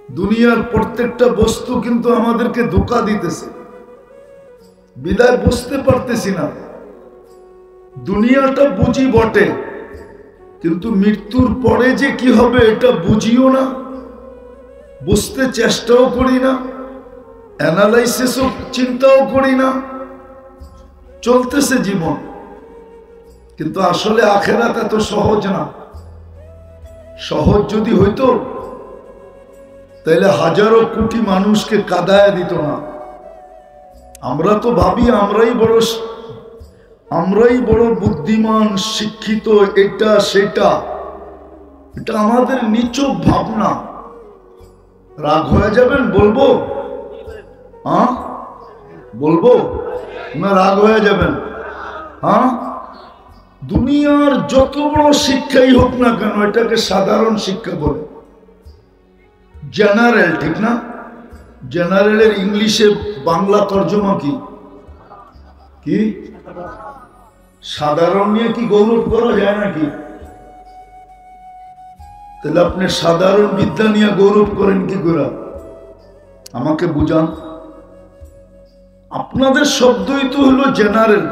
দুনিয়ার প্রত্যেকটা বস্তু কিন্তু আমাদেরকে ধোঁকা দিতেছে, বিদায় বুঝতে পারতেছি না। দুনিয়াটা বুঝি বটে, কিন্তু মৃত্যুর পরে যে কি হবে এটা বুঝিও না, বুঝতে চেষ্টাও করি না, অ্যানালাইসিসও চিন্তাও করি না, চলতেছে জীবন। কিন্তু আসলে আখেরাত এত সহজ না। সহজ যদি হইতো তাহলে হাজারো কোটি মানুষকে কাঁদায় দিত না। আমরা তো ভাবি আমরাই বড় বুদ্ধিমান, শিক্ষিত, এটা সেটা। এটা আমাদের নিচক ভাবনা। রাগ হয়ে যাবেন বলবো? বলবো না? রাগ হয়ে যাবেন? দুনিয়ার যত বড় শিক্ষাই হোক না কেন, এটাকে সাধারণ শিক্ষা বলে, জেনারেল, ঠিক না? জেনারেলের ইংলিশে বাংলা তর্জমা কি? কি সাধারণ নিয়ে কি গৌরব করা যায় নাকি? তাহলে আপনি সাধারণ বিদ্যা নিয়ে গৌরব করেন কি করে? আমাকে বুঝান। আপনাদের শব্দই তো হলো জেনারেল।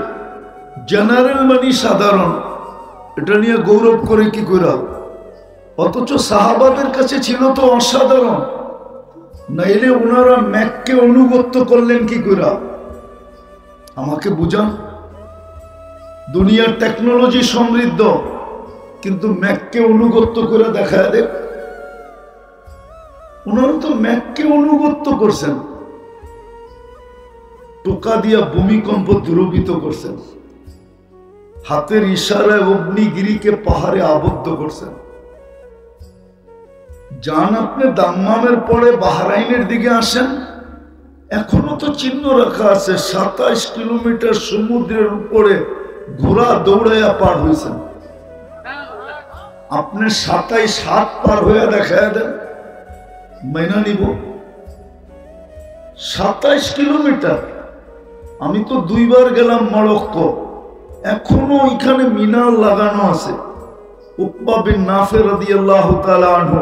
জেনারেল মানে সাধারণ, এটা নিয়ে গৌরব করে কি করে? অথচ সাহাবাদের কাছে ছিল তো অসাধারণ। নাইলে ওনারা ম্যাককে অনুগত্য করলেন কি করে? আমাকে বুঝান। দুনিয়ার টেকনোলজি সমৃদ্ধ, কিন্তু ম্যাককে অনুগত্য করে দেখা দেখ। ওনারা তো ম্যাককে অনুগত্য করছেন, টোকা দিয়া ভূমিকম্প দূরীভূত করছেন, হাতের ইশারায় অগ্নিগিরিকে পাহাড়ে আবদ্ধ করছেন। যান আপনি দাম্মামের পরে বাহরাইনের দিকে আসেন, এখনো তো চিহ্ন রাখা আছে। 27 কিলোমিটার সমুদ্রের উপরে ঘোড়া দৌড়াইয়া পার হয়েছেন। আপনি 27 হাত পার হয়ে দেখা দেন, মাইনা নিব। 27 কিলোমিটার। আমি তো 2 বার গেলাম মরক্কো, এখনো ওইখানে মিনার লাগানো আছে। উকবা বিন নাফে রাদিয়াল্লাহু তাআলা আনহু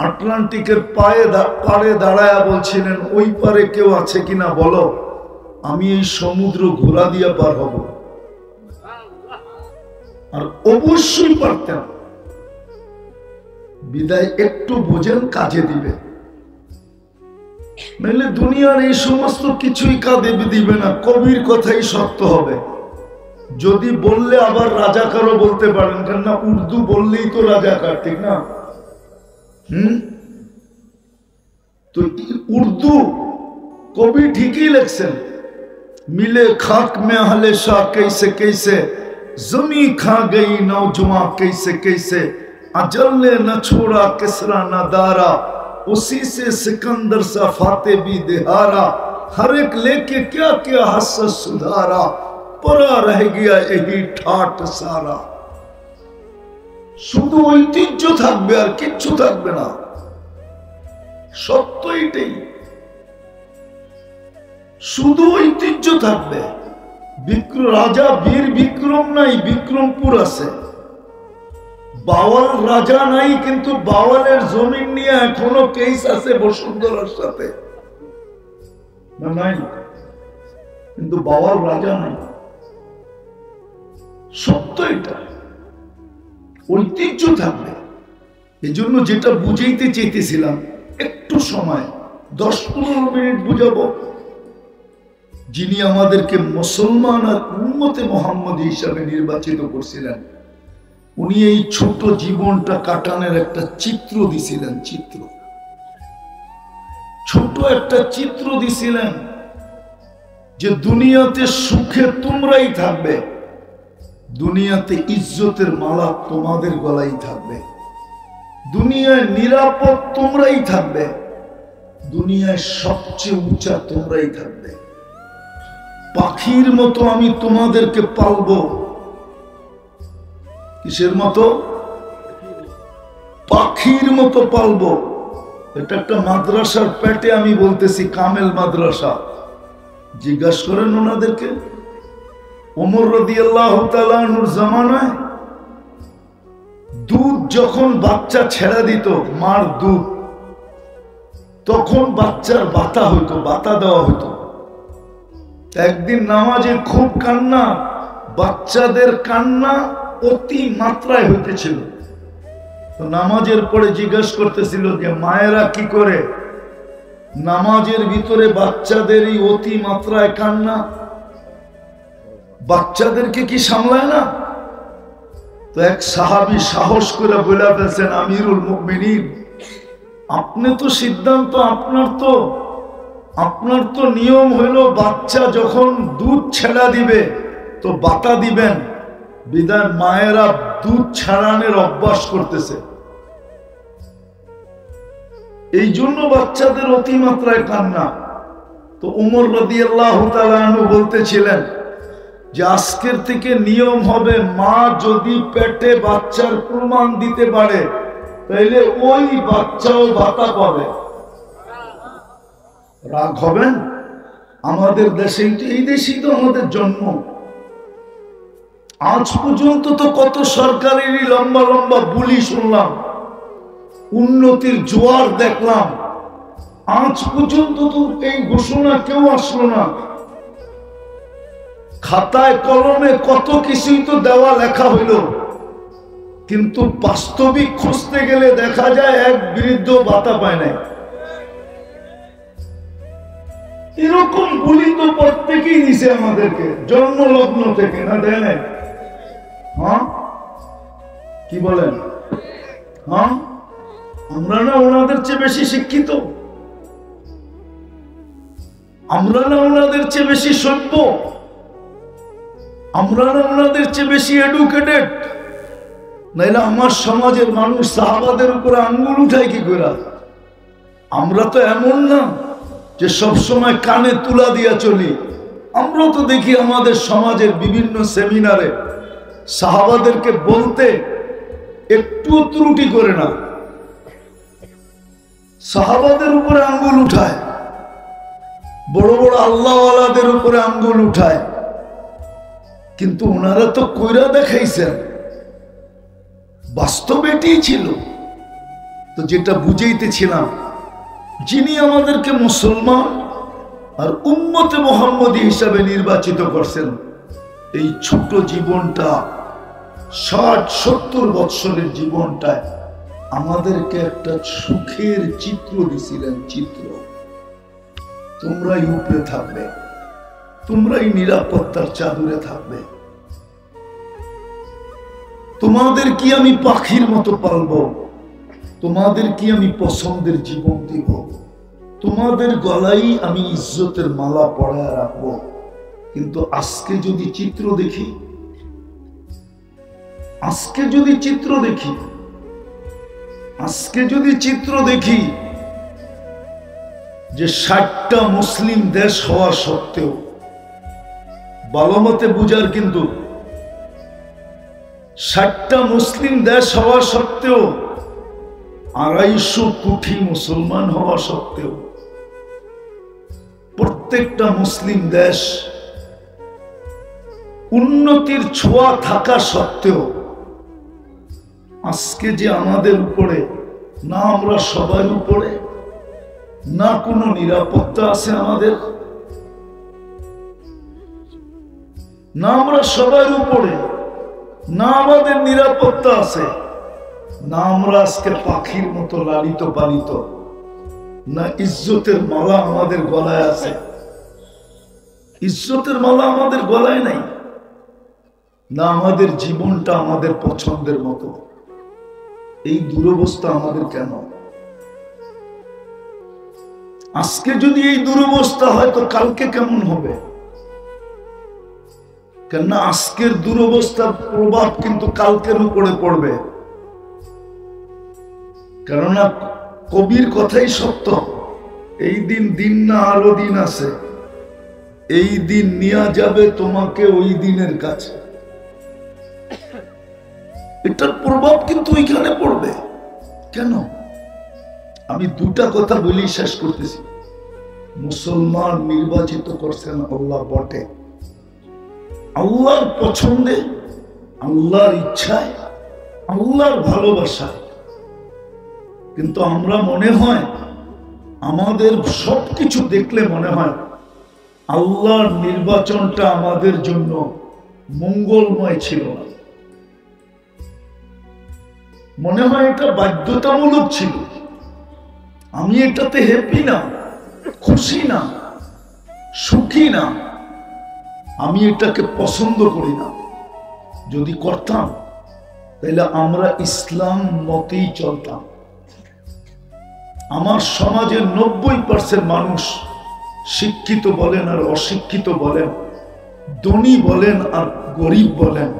আটলান্টিকের পাড়ে দাঁড়ায়া বলছিলেন, ওই পারে কেউ আছে কিনা বলো, আমি এই সমুদ্র ঘোড়া দিয়া পার হব। আর অবশ্যই পারতেন। বিদায় একটু বোঝেন, কাজে দিবে। নাহলে দুনিয়ার এই সমস্ত কিছুই কাজে দিবে না। কবির কথাই সত্য হবে। যদি বললে আবার রাজাকারও বলতে পারেন, কেননা উর্দু বললেই তো রাজাকার, ঠিক না? তো উর্দু কবি ঠিকই লিখছেন, मिले खाक में अहले शाह कैसे कैसे, जमी खा गई नौजवां कैसे कैसे, अजल ने न छोड़ा किसरा न दारा, उसी से सिकंदर सा फाते भी दिहारा, हर एक लेके क्या क्या हसर सुधारा, परा रह गया यही ठाट सारा। শুধু ঐতিহ্য থাকবে আর কিচ্ছু থাকবে না। সত্য এটাই, শুধু ঐতিহ্য থাকবে। রাজা বীর বিক্রম নাই, বিক্রমপুর আছে। বাওয়াল রাজা নাই, কিন্তু বাওয়ালের জমিন নিয়ে এখনো কেস আছে বসুন্ধরার সাথে, নাই? কিন্তু বাওয়াল রাজা নাই। সত্য এটা, ঐতিহ্য থাকবে। এই জন্য যেটা বুঝাইতে চেয়েছিলাম, একটু সময় 10-15 মিনিট বুঝাবো। যিনি আমাদেরকে মুসলমান আর উম্মতে মুহাম্মদী হিসাবে নির্বাচিত করছিলেন, উনি এই ছোট জীবনটা কাটানোর একটা চিত্র দিছিলেন। ছোট একটা চিত্র দিছিলেন যে দুনিয়াতে সুখে তোমরাই থাকবে, দুনিয়াতে ইজ্জতের মালা তোমাদের গলায় থাকবে, দুনিয়ায় নিরাপদ তোমরাই থাকবে, দুনিয়ায় সবচেয়ে উঁচা তোমরাই থাকবে। পাখির মতো আমি তোমাদেরকে পালবো। কিসের মতো? পাখির মতো পালবো। এটা একটা মাদ্রাসার পেটে আমি বলতেছি, কামেল মাদ্রাসা। জিজ্ঞাসা করেন ওনাদেরকে। ওমর রাদিয়াল্লাহু তাআলা আনহুর জামানায় দুধ যখন বাচ্চা ছেড়ে দিত, মার দুধ, তখন বাচ্চার বাতা হইতো, বাতা দেওয়া হইতো। একদিন নামাজে খুব কান্না, বাচ্চাদের কান্না অতি মাত্রায় হইতেছিল। তো নামাজের পরে জিজ্ঞেস করতেছিল যে মায়েরা কি করে, নামাজের ভিতরে বাচ্চাদের এই অতি মাত্রায় কান্না, বাচ্চাদেরকে কি সামলায় না? তো এক সাহাবী সাহস করে বলে ফেলছেন, আমিরুল মুমিনিন, আপনি তো সিদ্ধান্ত, আপনার তো নিয়ম হইল বাচ্চা যখন দুধ ছেড়া দিবে তো বাতা দিবেন, বিদায় মায়েরা দুধ ছাড়ানোর অভ্যাস করতেছে, এই জন্য বাচ্চাদের অতিমাত্রায় কান্না। তো ওমর রাদিয়াল্লাহু তাআলা আনহু বলতেছিলেন যে আজকের থেকে নিয়ম হবে, মা যদি পেটে বাচ্চার প্রমাণ দিতে পারে তাইলে ওই বাচ্চাও বাতা পাবে। রাগ হবেন? আমাদের দেশে, এই দেশেই তো আমাদের জন্ম। আজ পর্যন্ত তো কত সরকারেরই লম্বা লম্বা বুলি শুনলাম, উন্নতির জোয়ার দেখলাম, আজ পর্যন্ত তো এই ঘোষণা কেউ আসলো না। খাতায় কলমে কত কিছুই তো দেওয়া লেখা হইল, কিন্তু বাস্তবিক খুঁজতে গেলে দেখা যায় এক বৃদ্ধ ভাতা পায় নাই। এরকম বলি তো প্রত্যেকেই দিছে আমাদেরকে জন্মলগ্ন থেকে, না দেয় নাই? হ্যাঁ, কি বলেন? হ্যাঁ, আমরা না ওনাদের চেয়ে বেশি শিক্ষিত? আমরা না ওনাদের চেয়ে বেশি সভ্য? আমরা না ওনাদের চেয়ে বেশি এডুকেটেড? নাইলে আমার সমাজের মানুষ সাহাবাদের উপরে আঙ্গুল উঠায় কি করে? আমরা তো এমন না যে সবসময় কানে তুলা দিয়া চলি। আমরা তো দেখি আমাদের সমাজের বিভিন্ন সেমিনারে সাহাবাদেরকে বলতে একটু ত্রুটি করে না, সাহাবাদের উপরে আঙ্গুল উঠায়, বড় বড় আল্লাহওয়ালাদের উপরে আঙ্গুল উঠায়। কিন্তু ওনারা তো কইরা দেখাইছেন, বাস্তব এটাই ছিল। তো যেটা বুঝাইতেছিলাম, যিনি আমাদেরকে মুসলমান আর উম্মতে মুহাম্মদী হিসাবে নির্বাচিত করছেন, এই ছোট জীবনটা, 60-70 বৎসরের জীবনটায় আমাদেরকে একটা সুখের চিত্র দিছিলেন। চিত্র, তোমরাই উপরে থাকবে, তোমরাই নিরাপত্তার চাদরে থাকবে, তোমাদের কি আমি পাখির মতো পালবো, তোমাদের কি আমি পছন্দের জীবন দিব, তোমাদের গলায় আমি ইজ্জতের মালা পরায় রাখবো। কিন্তু আজকে যদি চিত্র দেখি, আজকে যদি চিত্র দেখি যে 60টা মুসলিম দেশ হওয়া সত্ত্বেও, ভালো মতে বুঝার, কিন্তু 60টা মুসলিম দেশ হওয়া সত্ত্বেও, 250 কোটি মুসলমান হওয়া সত্ত্বেও, প্রত্যেকটা মুসলিম দেশ উন্নতির ছোঁয়া থাকা সত্ত্বেও আজকে যে আমাদের উপরে, না আমরা সবার উপরে, না কোনো নিরাপত্তা আছে আমাদের, না আমরা সবার উপরে, না আমাদের নিরাপত্তা আছে, না আমরা আজকে পাখির মতো লালিত পালিত, না ইজ্জতের মালা আমাদের গলায় আছে। ইজ্জতের মালা আমাদের গলায় নাই, না আমাদের জীবনটা আমাদের পছন্দের মতো। এই দুরবস্থা আমাদের কেন? আজকে যদি এই দুরবস্থা হয় তো কালকে কেমন হবে? কেননা আজকের দুরবস্থার প্রভাব কিন্তু কালকের উপরে পড়বে। কেননা কবির কথাই সত্য, এই দিন না আরো দিন আছে, এই দিন নিয়ে যাবে তোমাকে ওই দিনের কাছে। এটার প্রভাব কিন্তু ওইখানে পড়বে। কেন? আমি দুটা কথা বলি শেষ করতেছি। মুসলমান নির্বাচিত করছেন আল্লাহ বটে, আল্লাহর পছন্দে, আল্লাহর ইচ্ছায়, আল্লাহর ভালোবাসায়। কিন্তু আমরা মনে হয় আমাদের সবকিছু দেখলে মনে হয় আল্লাহর নির্বাচনটা আমাদের জন্য মঙ্গলময় ছিল না, মনে হয় এটা বাধ্যতামূলক ছিল। আমি এটাতে হ্যাপি না, খুশি না, সুখী না, আমি এটাকে পছন্দ করি না। যদি করতাম তাহলে আমরা ইসলাম মতেই চলতাম। আমার সমাজের 90% মানুষ, শিক্ষিত বলেন আর অশিক্ষিত বলেন, ধনী বলেন আর গরিব বলেন,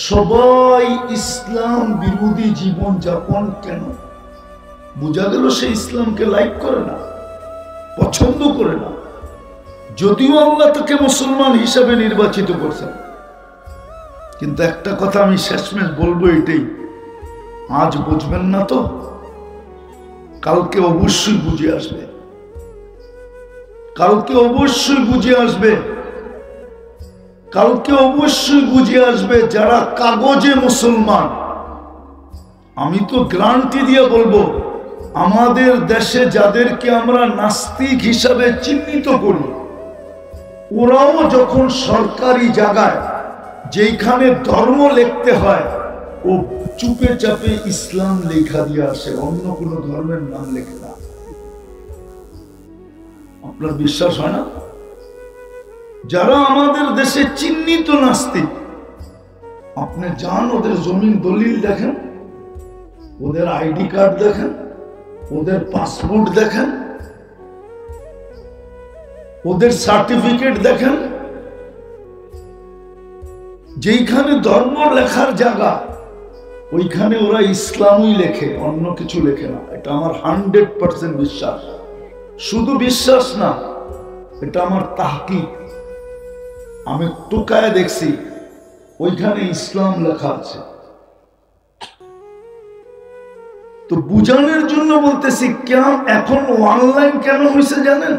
সবাই ইসলাম বিরোধী জীবন যাপন। কেন? বোঝা গেল সে ইসলামকে লাইক করে না, পছন্দ করে না, যদিও আল্লাহ তাকে মুসলমান হিসাবে নির্বাচিত করছেন। কিন্তু একটা কথা আমি শেষমেশ বলবো, এটাই, আজ বুঝবেন না তো কালকে অবশ্যই বুঝে আসবে, কালকে অবশ্যই বুঝে আসবে, কালকে অবশ্যই বুঝে আসবে যারা কাগজে মুসলমান। আমি তো গ্যারান্টি দিয়ে বলবো, আমাদের দেশে যাদেরকে আমরা নাস্তিক হিসাবে চিহ্নিত করি, ওরাও যখন সরকারি জায়গায় যেখানে ধর্ম লিখতে হয়, ও চুপে চাপে ইসলাম লেখা দিয়ে আসে, অন্য কোন ধর্মের নাম লেখে না। আপনার বিশ্বাস হয় না? যারা আমাদের দেশে চিহ্নিত নাস্তিক, আপনি যান ওদের জমিন দলিল দেখেন, ওদের আইডি কার্ড দেখেন, ওদের পাসপোর্ট দেখেন, ওদের সার্টিফিকেট দেখেন, যেইখানে ধর্ম লেখার জায়গা ওইখানে ওরা ইসলামই লেখে, অন্য কিছু লেখে না। এটা আমার 100% বিশ্বাস। শুধু বিশ্বাস না, এটা আমার তাহকিক। আমি টুকায় দেখছি ওইখানে ইসলাম লেখা আছে। তো বুঝানোর জন্য বলতেছি, কেন এখন অনলাইন কেন হয়েছে জানেন?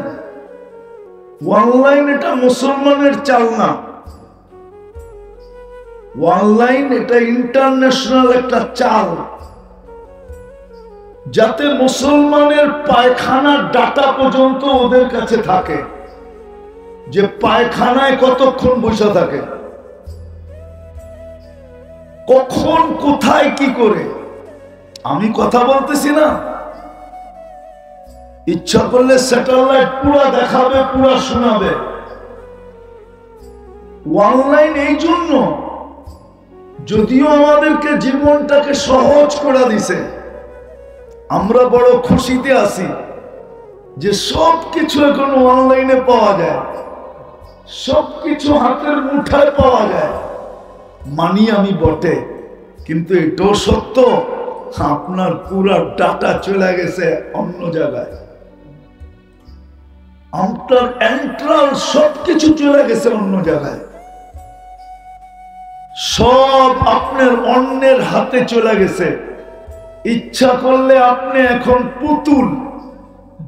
অনলাইন এটা মুসলমানের চাল না, অনলাইন এটা ইন্টারন্যাশনাল একটা চাল, যাতে মুসলমানের পায়খানার ডাটা পর্যন্ত ওদের কাছে থাকে, যে পায়খানায় কতক্ষণ বসে থাকে, কখন কোথায় কি করে। আমি কথা বলতেছি না, ইচ্ছা করলে স্যাটেলাইট পুরো দেখাবে, পুরো শোনাবে। অনলাইন এই জন্য, যদিও আমাদেরকে জীবনটাকে সহজ করে দিছে, আমরা বড় খুশিতে আছি যে সবকিছু এখন অনলাইনে পাওয়া যায়, সবকিছু হাতের মুঠায় পাওয়া যায়। মানি আমি বটে, কিন্তু এটাও সত্য, আপনার পুরো ডাটা চলে গেছে অন্য জায়গায়, আপনার এন্ট্রাল সবকিছু চলে গেছে অন্য জায়গায়, সব আপনার অন্যের হাতে চলে গেছে। ইচ্ছা করলে আপনি এখন পুতুল,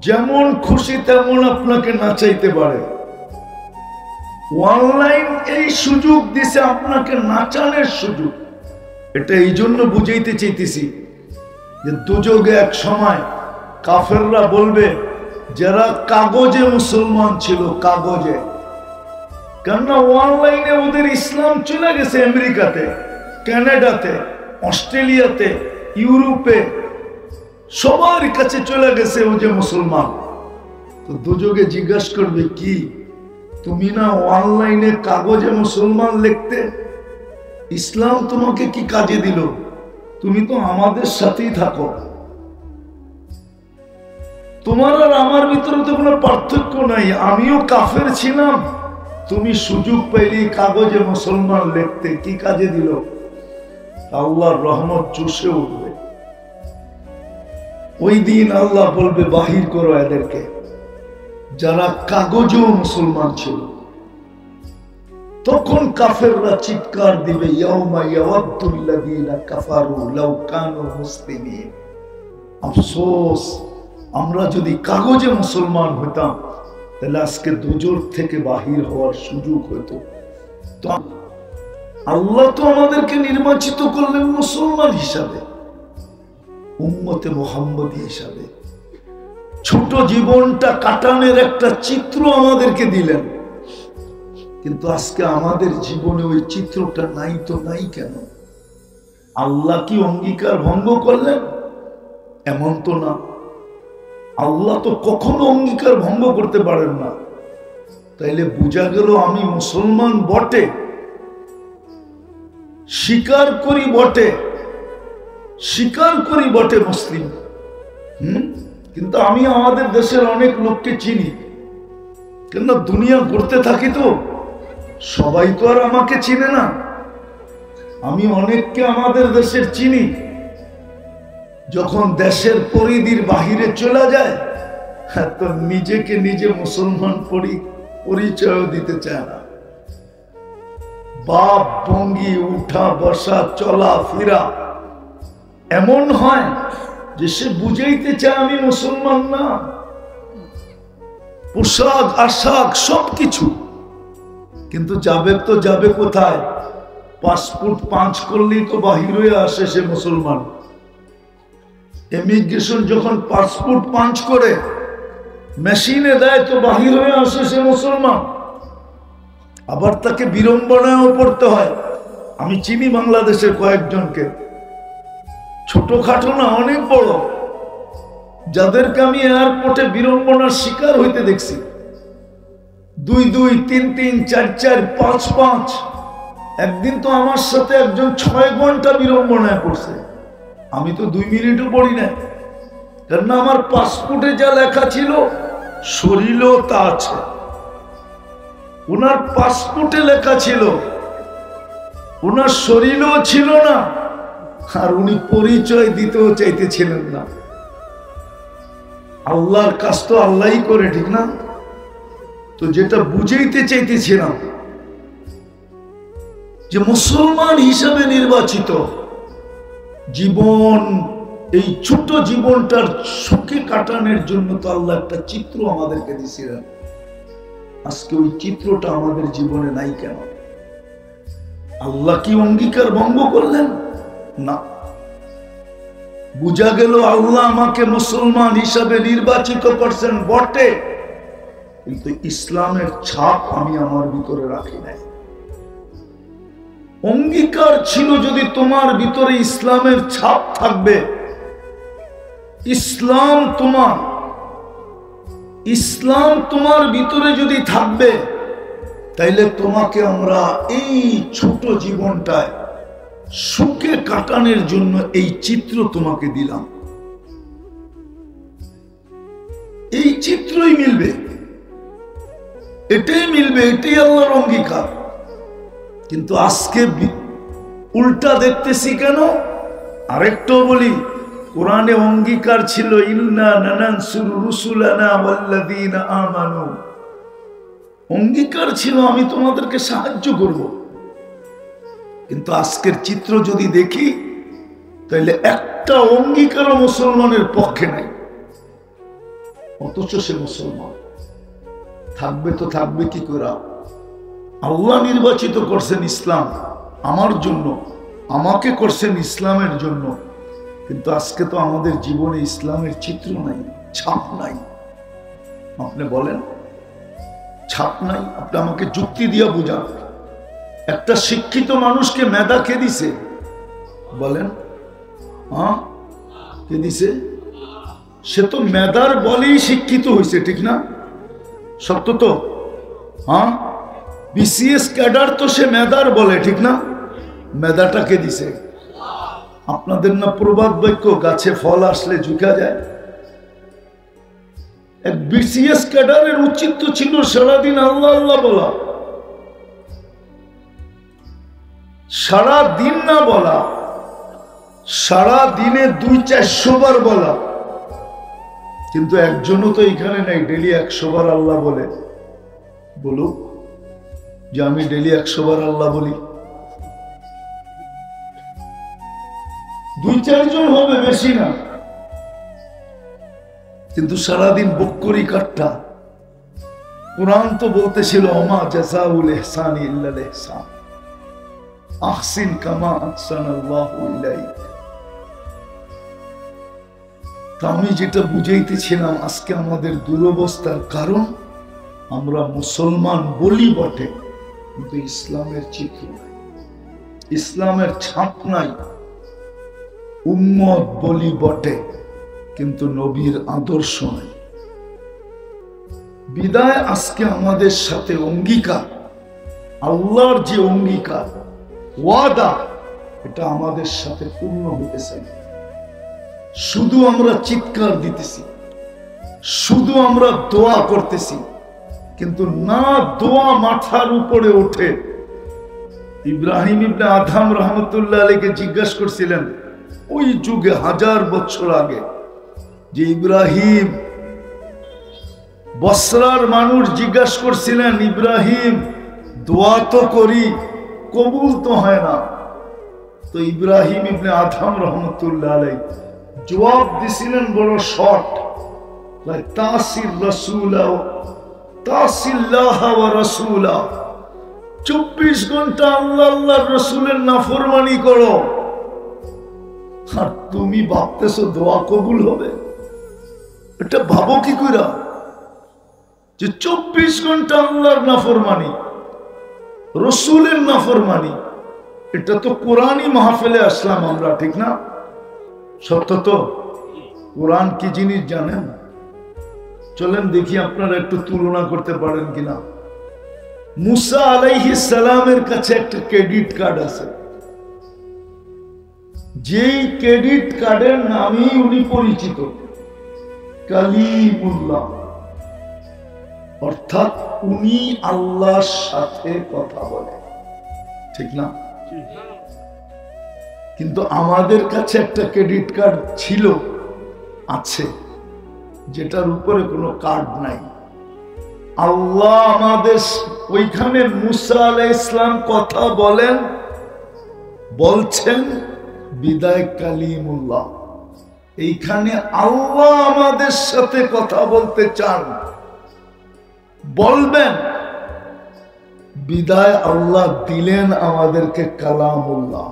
যেমন খুশি তেমন আপনাকে নাচাইতে পারে। অনলাইন এই সুযোগ দিছে আপনাকে নাচানোর সুযোগ। এটা এই জন্য বুঝাইতে চাইতেছি যে দুযোগে এক সময় কাফেররা বলবে, যারা কাগজে মুসলমান ছিল, কাগজে, কেননা অনলাইনে ওদের ইসলাম চলে গেছে আমেরিকাতে, কানাডাতে, অস্ট্রেলিয়াতে, ইউরোপে, সবার কাছে চলে গেছে ও যে মুসলমান। তো দুযোগে জিজ্ঞাসা করবে, কি তুমি না অনলাইনে কাগজে মুসলমান লিখতে, ইসলাম তোমাকে কি কাজে দিল? তুমি তো আমাদের সাথেই থাকো, তোমার আর আমার ভিতরে তো কোনো পার্থক্য নাই, আমিও কাফের ছিলাম, তুমি সুযোগ পাইলি কাগজে মুসলমান লিখতে, কি কাজে দিল? আল্লাহর রহমত চুষে উঠবে। ওই দিন আল্লাহ বলবে, বাহির করো এদেরকে, যারা কাগজেও মুসলমান ছিল। তখন কাফেররা চিৎকার দিবে, ইয়াউমা ইয়াওয়াদ্দুল্লাযীনা কাফারু লাউ কানু মুসলিমিন। আফসোস, আমরা যদি কাগজে মুসলমান হতাম তাহলে আজকে দুজোর থেকে বাহির হওয়ার সুযোগ হতো। তো আল্লাহ তো আমাদেরকে নির্বাচিত করলেন মুসলমান হিসাবে, উম্মতে মুহাম্মদী হিসাবে। ছোট জীবনটা কাটানোর একটা চিত্র আমাদেরকে দিলেন, কিন্তু আজকে আমাদের জীবনে ওই চিত্রটা নাই তো নাই কেন? আল্লাহ কি অঙ্গীকার ভঙ্গ করলেন? এমন তো না। আল্লাহ তো কখনো অঙ্গীকার ভঙ্গ করতে পারেন না। তাইলে বোঝা গেল আমি মুসলমান বটে, স্বীকার করি বটে মুসলিম, কিন্তু আমি আমাদের দেশের অনেক লোককে চিনি, কেন দুনিয়া ঘুরতে থাকি তো সবাই তো আর আমাকে চিনে না। আমি অনেককে আমাদের দেশের চিনি, যখন দেশের পরিধির বাহিরে চলে যায় তো নিজেকে নিজে মুসলমান পরিচয় দিতে চায় না। বাপ ভঙ্গি, উঠা বসা, চলা ফিরা এমন হয় যে সে বুঝাইতে চায় আমি মুসলমান না। পোশাক আশাক সবকিছু, কিন্তু যাবে তো যাবে কোথায়? পাসপোর্ট পাঁচ করলেই তো বাহির হয়ে আসে সে মুসলমান। ইমিগ্রেশন যখন পাসপোর্ট পাঁচ করে মেশিনে দেয় তো বাহির হয়ে আসে সে মুসলমান। আবার তাকে বিড়ম্বনায়ও পড়তে হয়। আমি চিনি বাংলাদেশের কয়েকজনকে, ছোটখাটো না অনেক বড়, যাদেরকে আমি এয়ারপোর্টে বিড়ম্বনার শিকার হইতে দেখছি। 2-2, 3-3, 4-4, 5-5। একদিন তো আমার সাথে একজন 6 ঘন্টা বিড়ম্বনায় পড়ছে। আমি তো 2 মিনিটও পড়ি না, কারণ আমার পাসপোর্টে যা লেখা ছিল শরীরেও তা আছে। ওনার পাসপোর্টে লেখা ছিল, ওনার শরীরেও ছিল না, আর উনি পরিচয় দিতেও চাইতেছিলেন না। আল্লাহর কাজ তো আল্লাহই করে, ঠিক না? তো যেটা বুঝাইতে চাইতেছিলাম যে মুসলমান হিসাবে নির্বাচিত জীবন, এই ছোট জীবনটার সুখে কাটানোর জন্য তো আল্লাহ একটা চিত্র আমাদেরকে দিয়েছিলেন। আজকে ওই চিত্রটা আমাদের জীবনে নাই কেন? আল্লাহ কি অঙ্গীকার ভঙ্গ করলেন? না। বুঝা গেল আল্লাহ আমাকে মুসলমান হিসাবে নির্বাচিত করছেন বটে, কিন্তু ইসলামের ছাপ আমি আমার ভিতরে রাখি নাই। অঙ্গীকার ছিল যদি তোমার ভিতরে ইসলামের ছাপ থাকবে, ইসলাম তোমার ভিতরে যদি থাকবে, তাইলে তোমাকে আমরা এই ছোট জীবনটায় সুখে কাটানোর জন্য এই চিত্র তোমাকে দিলাম। এই চিত্রই মিলবে, এটাই মিলবে, এটাই আল্লাহর অঙ্গীকার। কিন্তু আজকে উল্টা দেখতেছি কেন? আরেকটাও বলি, কোরআনে অঙ্গীকার ছিল ইন্না নানানসুরু রুসুলানা ওয়াল্লাযীনা আমানু। অঙ্গীকার ছিল আমি তোমাদেরকে সাহায্য করব। কিন্তু আজকের চিত্র যদি দেখি, তাহলে একটা অঙ্গীকারও মুসলমানের পক্ষে নাই, অথচ সে মুসলমান। থাকবে তো থাকবে কি করে? আল্লাহ নির্বাচিত করছেন ইসলাম আমার জন্য, আমাকে করছেন ইসলামের জন্য, কিন্তু আজকে তো আমাদের জীবনে ইসলামের চিত্র নাই, ছাপ নাই। আপনি বলেন ছাপ নাই? আপনি আমাকে যুক্তি দিয়া বুঝান। একটা শিক্ষিত মানুষকে মেধা কে দিছে? বলেন, হ্যাঁ কে দিছে? সে তো মেধার বলেই শিক্ষিত হয়েছে, ঠিক না? সত্য তো? হ্যাঁ, বিসিএস ক্যাডার তো সে মেধার বলে, ঠিক না? মেধাটা কে দিছে? আপনাদের না প্রবাদ বাক্য, গাছে ফল আসলে ঝুঁকা যায়? এক বিসিএস ক্যাডারের উচিত তো ছিল সারাদিন আল্লাহ আল্লাহ বলা, সারাদিন না বলা, সারা দিনে 200-400 বার বলা। কিন্তু একজনও তো এখানে নাই ডেলি 100 বার আল্লাহ বলে। বলুক যে আমি ডেলি 100 বার আল্লাহ বলি। 2-4 জন হবে, বেশি না। কিন্তু সারাদিন বক্করি কাট্টা। কুরআন তো বলতেছিল ওমা জাযাউল ইহসানি ইল্লাল ইহসান, আহসিন কামা আহসানাল্লাহু ইলাইক। তা আমি যেটা বুঝাইতেছিলাম, আজকে আমাদের দুরবস্থার কারণ আমরা মুসলমান বলি বটে, কিন্তু ইসলামের চিত্র নাই, ইসলামের ছাপ নাই। উম্মত বলি বটে, কিন্তু নবীর আদর্শ নাই। বিদায় আজকে আমাদের সাথে অঙ্গীকার, আল্লাহর যে অঙ্গীকার, ওয়াদা, এটা আমাদের সাথে পূর্ণ হইতেছে না। শুধু আমরা চিৎকার দিতেছি, শুধু আমরা দোয়া করতেছি, কিন্তু না দোয়া মাথার উপরে ওঠে। ইব্রাহিম ইবনে আদম রহমতুল্লাহ আলাইহিকে জিজ্ঞাসা করছিলেন ওই যুগে 1000 বছর আগে, যে ইব্রাহিম, বসরার মানুষ জিজ্ঞাসা করছিলেন, ইব্রাহিম দোয়া তো করি, কবুল তো হয় না। তো ইব্রাহিম ইবনে আদম রহমতুল্লাহ আলাইহি জবাব দিছিলেন বড় শর্ট, তাসির রাসূলা তাসিল্লাহ ওয়া রাসূলা, 24 ঘন্টা আল্লাহ আল্লাহর রাসূলের নাফরমানি করো, আর তুমি ভাবতেছো দোয়া কবুল হবে? এটা ভাবো কি কইরা যে 24 ঘন্টা আল্লাহর নাফরমানি, রাসূলের নাফরমানি? এটা তো কোরআনই মাহফিলে আসলাম আমরা, ঠিক না? সত্য তো? কোরআন কি জিনিস জানেন? চলেন দেখি আপনারা একটু তুলনা করতে পারেন কিনা। মুসা আলাইহিস সালামের কাছে একটা ক্রেডিট কার্ড আছে, যেই ক্রেডিট কার্ডের নামেই উনি পরিচিত, কালিমুল্লাহ, অর্থাৎ উনি আল্লাহর সাথে কথা বলেন, ঠিক না? কিন্তু আমাদের কাছে একটা ক্রেডিট কার্ড ছিল, আছে, যেটার উপরে কোনো কার্ড নাই। আল্লাহ আমাদের ওইখানে মুসা আলাইহিস সালাম কথা বলেন, বলছেন বিদায় কালিমুল্লাহ। এইখানে আল্লাহ আমাদের সাথে কথা বলতে চান, বলবেন, বিদায় আল্লাহ দিলেন আমাদেরকে কালামুল্লাহ।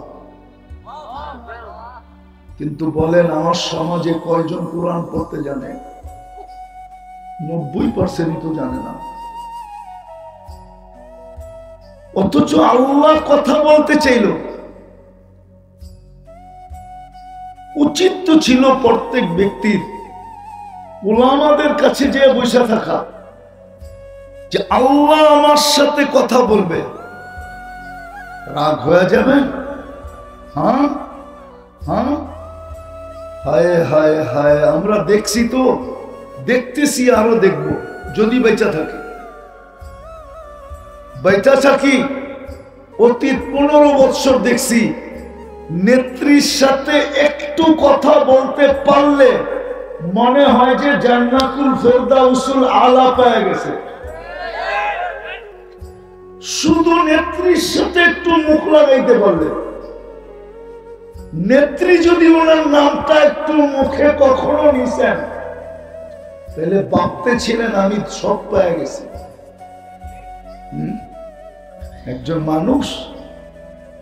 কিন্তু বলেন আমার সমাজে কয়জন কোরআন পড়তে জানে? 90% তো জানে না। অথচ আল্লাহ কথা বলতে চাইল। উচিত তো ছিল প্রত্যেক ব্যক্তির উলামাদের কাছে যে বসে থাকা, যে আল্লাহ আমার সাথে কথা বলবে। রাগ হয়ে যাবে? হ্যাঁ হ্যাঁ, হায় হায় হায়, আমরা দেখছি তো, দেখতেছি, আরো দেখব যদি বেঁচে থাকি। বেঁচে থাকি অতীত 15 বছর দেখছি, নেত্রীর সাথে একটু কথা বলতে পারলে মনে হয় যে জান্নাতুল ফেরদাউসুল আলা পেয়ে গেছে। শুধু নেত্রীর সাথে একটু মুখ লাগাইতে পারলে, নেত্রী যদি ওনার নামটা একটু মুখে কখনো নিছেন, তাহলে ভাবতে ছিলেন আমি সব পেয়ে গেছি। একজন মানুষ,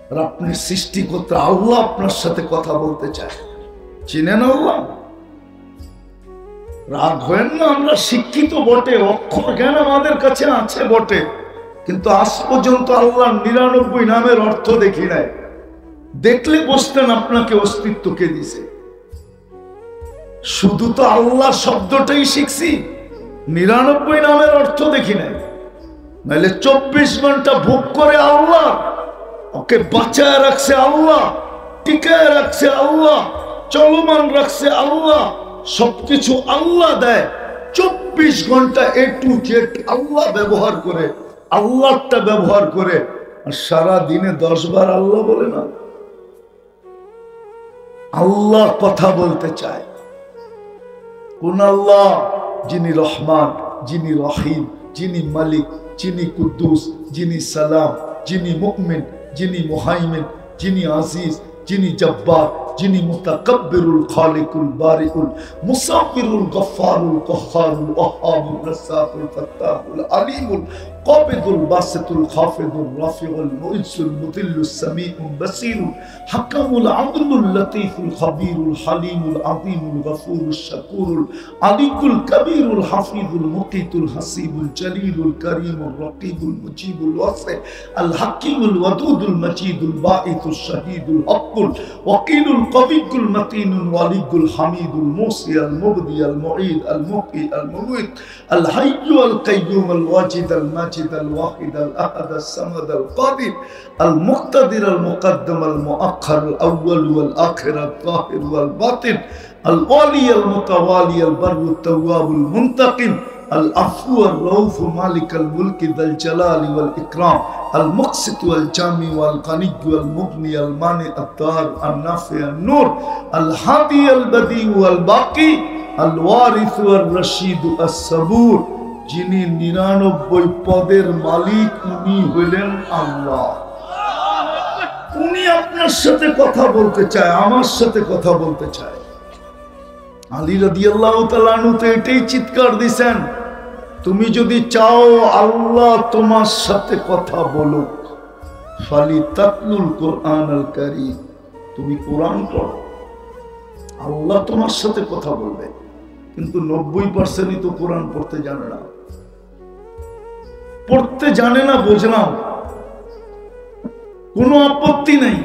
আর আপনি সৃষ্টিকর্তা আল্লাহ আপনার সাথে কথা বলতে চায়, চিনেন আল্লাহ? রাগ হয়েন না, আমরা শিক্ষিত বটে, অক্ষর জ্ঞান আমাদের কাছে আছে বটে, কিন্তু আজ পর্যন্ত আল্লাহ 99 নামের অর্থ দেখি নাই। দেখলে বুঝতেন আপনাকে অস্তিত্ব কে দিছে। শুধু তো আল্লাহ শব্দটাই শিখছি, 99 নামের অর্থ দেখি নাই। নাহলে 24 ঘন্টা ভোগ করে আল্লাহ, ওকে বাঁচায় রাখছে আল্লাহ, টিকায় রাখছে আল্লাহ, চলমান রাখছে আল্লাহ, সবকিছু আল্লাহ দেয়। 24 ঘন্টা A to Z আল্লাহ ব্যবহার করে, আল্লাহটা ব্যবহার করে, আর সারা দিনে 10 বার আল্লাহ বলে না। আল্লাহ কথা বলতে চায়। কোন আল্লাহ? যিনি রহমান, যিনি রহিম, যিনি মালিক, যিনি কুদ্দুস, যিনি সালাম, যিনি মুমিন, যিনি মুহাইমিন, যিনি আজিজ, যিনি জব্বার, যিনি মুতাকাব্বিরুল খালিকুল বারিউল মুসাব্বিরুল গফফারুল কহ্হারুল ওয়াহ্হাবুর রাজ্জাকুল ফাত্তাহুল আলিমুল কাবিদুল বাসিতুল খাফিদুল রাফিউল মুইজ্জুল মুদিল্লুস সামিউল বাসীরুল হাকামুল আদলুল লতীফুল খাবীরুল হালিমুল আযীমুল গফুরুশ শাকুরুল আলিকুল কবীরুল হাফিজুল মুকিতুল হাসিবুল জলিলুল করিমুর রকিবুল মুজিবুল ওয়াসি আল হাকিমুল ওয়াদুদুল মজিদুল বাঈতুশ শাহীদুল হকুল ওয়াকিলুল কবিয়ুল মতিনুল ওয়ালিয়ুল হামিদুল মুসি আল মুবদি আল মুঈদ আল মুকি আল মুমীত আল হাইয়্যু আল কাইয়্যুম আল ওয়াজিদ আল মাজিদ আল ওয়াহিদ আল আহাদ আস সামাদ আল কাদির আল মুক্তাদির আল মুকদ্দম আল মুআখ্খার আল আউয়াল ওয়াল আখির আল যাহির ওয়াল বাতিন আল ওয়ালি আল মুতাওয়ালি আল বাররু তাওয়াবুল মুনতাকিম العفو الرؤوف مالك الملك ذا الجلال والإكرام المقسط والجامع والغني والمغني المانع الضار النافع النور الهادي البديع والباقي الوارث والرشيد الصبور যিনি 99 পদের মালিক উনি হলেন আল্লাহ। উনি আপনার সাথে কথা বলতে চায়, আমার সাথে কথা বলতে চায়। আলী রাদিয়াল্লাহু তাআলা আনহু তো এটাই চিৎকার দিয়েছেন, তুমি যদি চাও আল্লাহ তোমার সাথে কথা বলুক, ফালি তাতলুল কোরআন আল কারীম, তুমি কোরআন পড়ো, আল্লাহ তোমার সাথে কথা বলবে। কিন্তু 90%ই তো কোরআন পড়তে জানে না, পড়তে জানে না, বুঝলাম, কোনো আপত্তি নেই,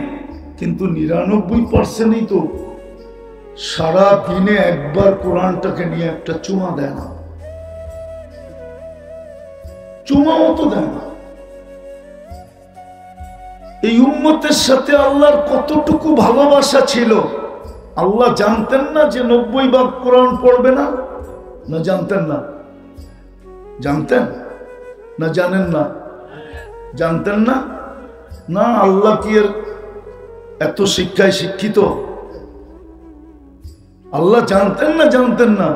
কিন্তু 99%ই তো সারা দিনে একবার কোরআনটাকে নিয়ে একটা চুমা দেয় না, চুমাও তো দেয় না। এই উম্মতের সাথে আল্লাহর কতটুকু ভালোবাসা ছিল আল্লাহ জানতেন না যে 90 ভাগ কোরআন পড়বে না? না জানতেন না? জানতেন না? জানেন না? জানতেন না? না আল্লাহ কি এর এত শিক্ষায় শিক্ষিত? আল্লাহ জানতেন না? জানতেন না?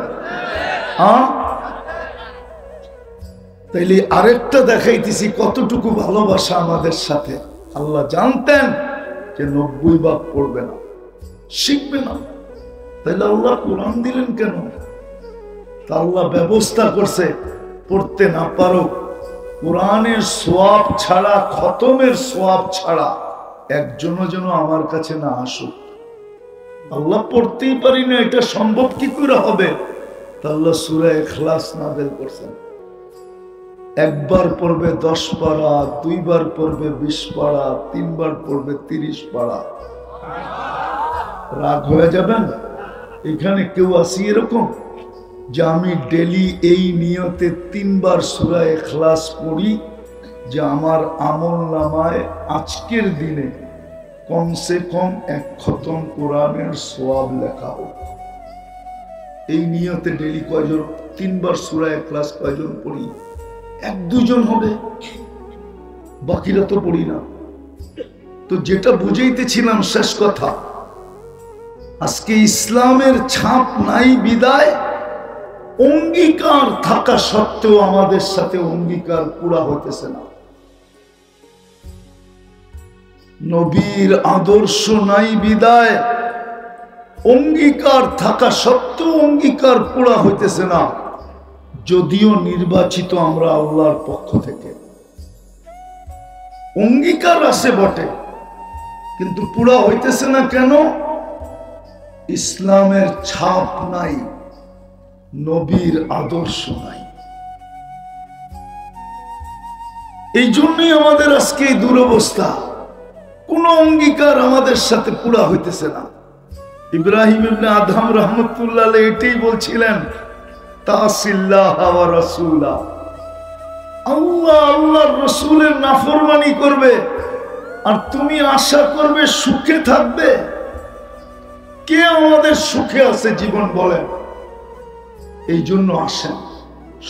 তাইলে আরেকটা দেখাইতেছি কতটুকু ভালোবাসা আমাদের সাথে। আল্লাহ জানতেন যে 90 ভাগ পড়বে না, শিখবে না, তাইলে আল্লাহ কোরআন দিলেন কেন? তা আল্লাহ ব্যবস্থা করছে, পড়তে না পারো, কোরআনের সোয়াব ছাড়া, খতমের সোয়াব ছাড়া একজনও যেন আমার কাছে না আসুক। আল্লাহ পড়তেই পারি না, এটা সম্ভব কি করে হবে? তা আল্লাহ সূরা ইখলাস নাযিল করছেন। একবার পড়বে 10 পারা, দুইবার পড়বে 20 পারা, তিনবার পড়বে 30 পারা। রাগ হয়ে যাবেন? এখানে কেউ আসি এরকম যে আমি ডেলি এই নিয়তে 3 বার সূরা ইখলাস পড়ি যে আমার আমল নামায় আজকের দিনে কমসে কম 1 খতম কোরআনের সওয়াব লেখা হোক। এই নিয়তে ডেলি কয়জন 3 বার সূরা ইখলাস কয়জন পড়ি? 1-2 জন হবে, বাকিরা তো পড়ি না। তো যেটা বুঝাইতেছিলাম, শেষ কথা, আজকে ইসলামের ছাপ নাই বিদায় অঙ্গীকার থাকা সত্ত্বেও আমাদের সাথে অঙ্গীকার পুরা হইতেছে না। নবীর আদর্শ নাই বিদায় অঙ্গীকার থাকা সত্ত্বেও অঙ্গীকার পুরা হইতেছে না। যদিও নির্বাচিত আমরা আল্লাহর পক্ষ থেকে, অঙ্গীকার আছে বটে, কিন্তু পুরা হইতেছে না কেন? ইসলামের ছাপ নাই, নবীর আদর্শ নাই। এই জন্যই আমাদের আজকে এই দুরবস্থা, কোন অঙ্গীকার আমাদের সাথে পুরা হইতেছে না। ইব্রাহিম ইবনে আদহাম রাহমাতুল্লাহ আলাইহি এটাই বলছিলেন, তাসিল্লাহ ওয়া রাসূলা, আল্লাহ আল্লাহর রাসূলের নাফরমানি করবে আর তুমি আশা করবে সুখে থাকবে। কে আমাদের সুখে আছে জীবন বলেন? এই জন্য আসেন,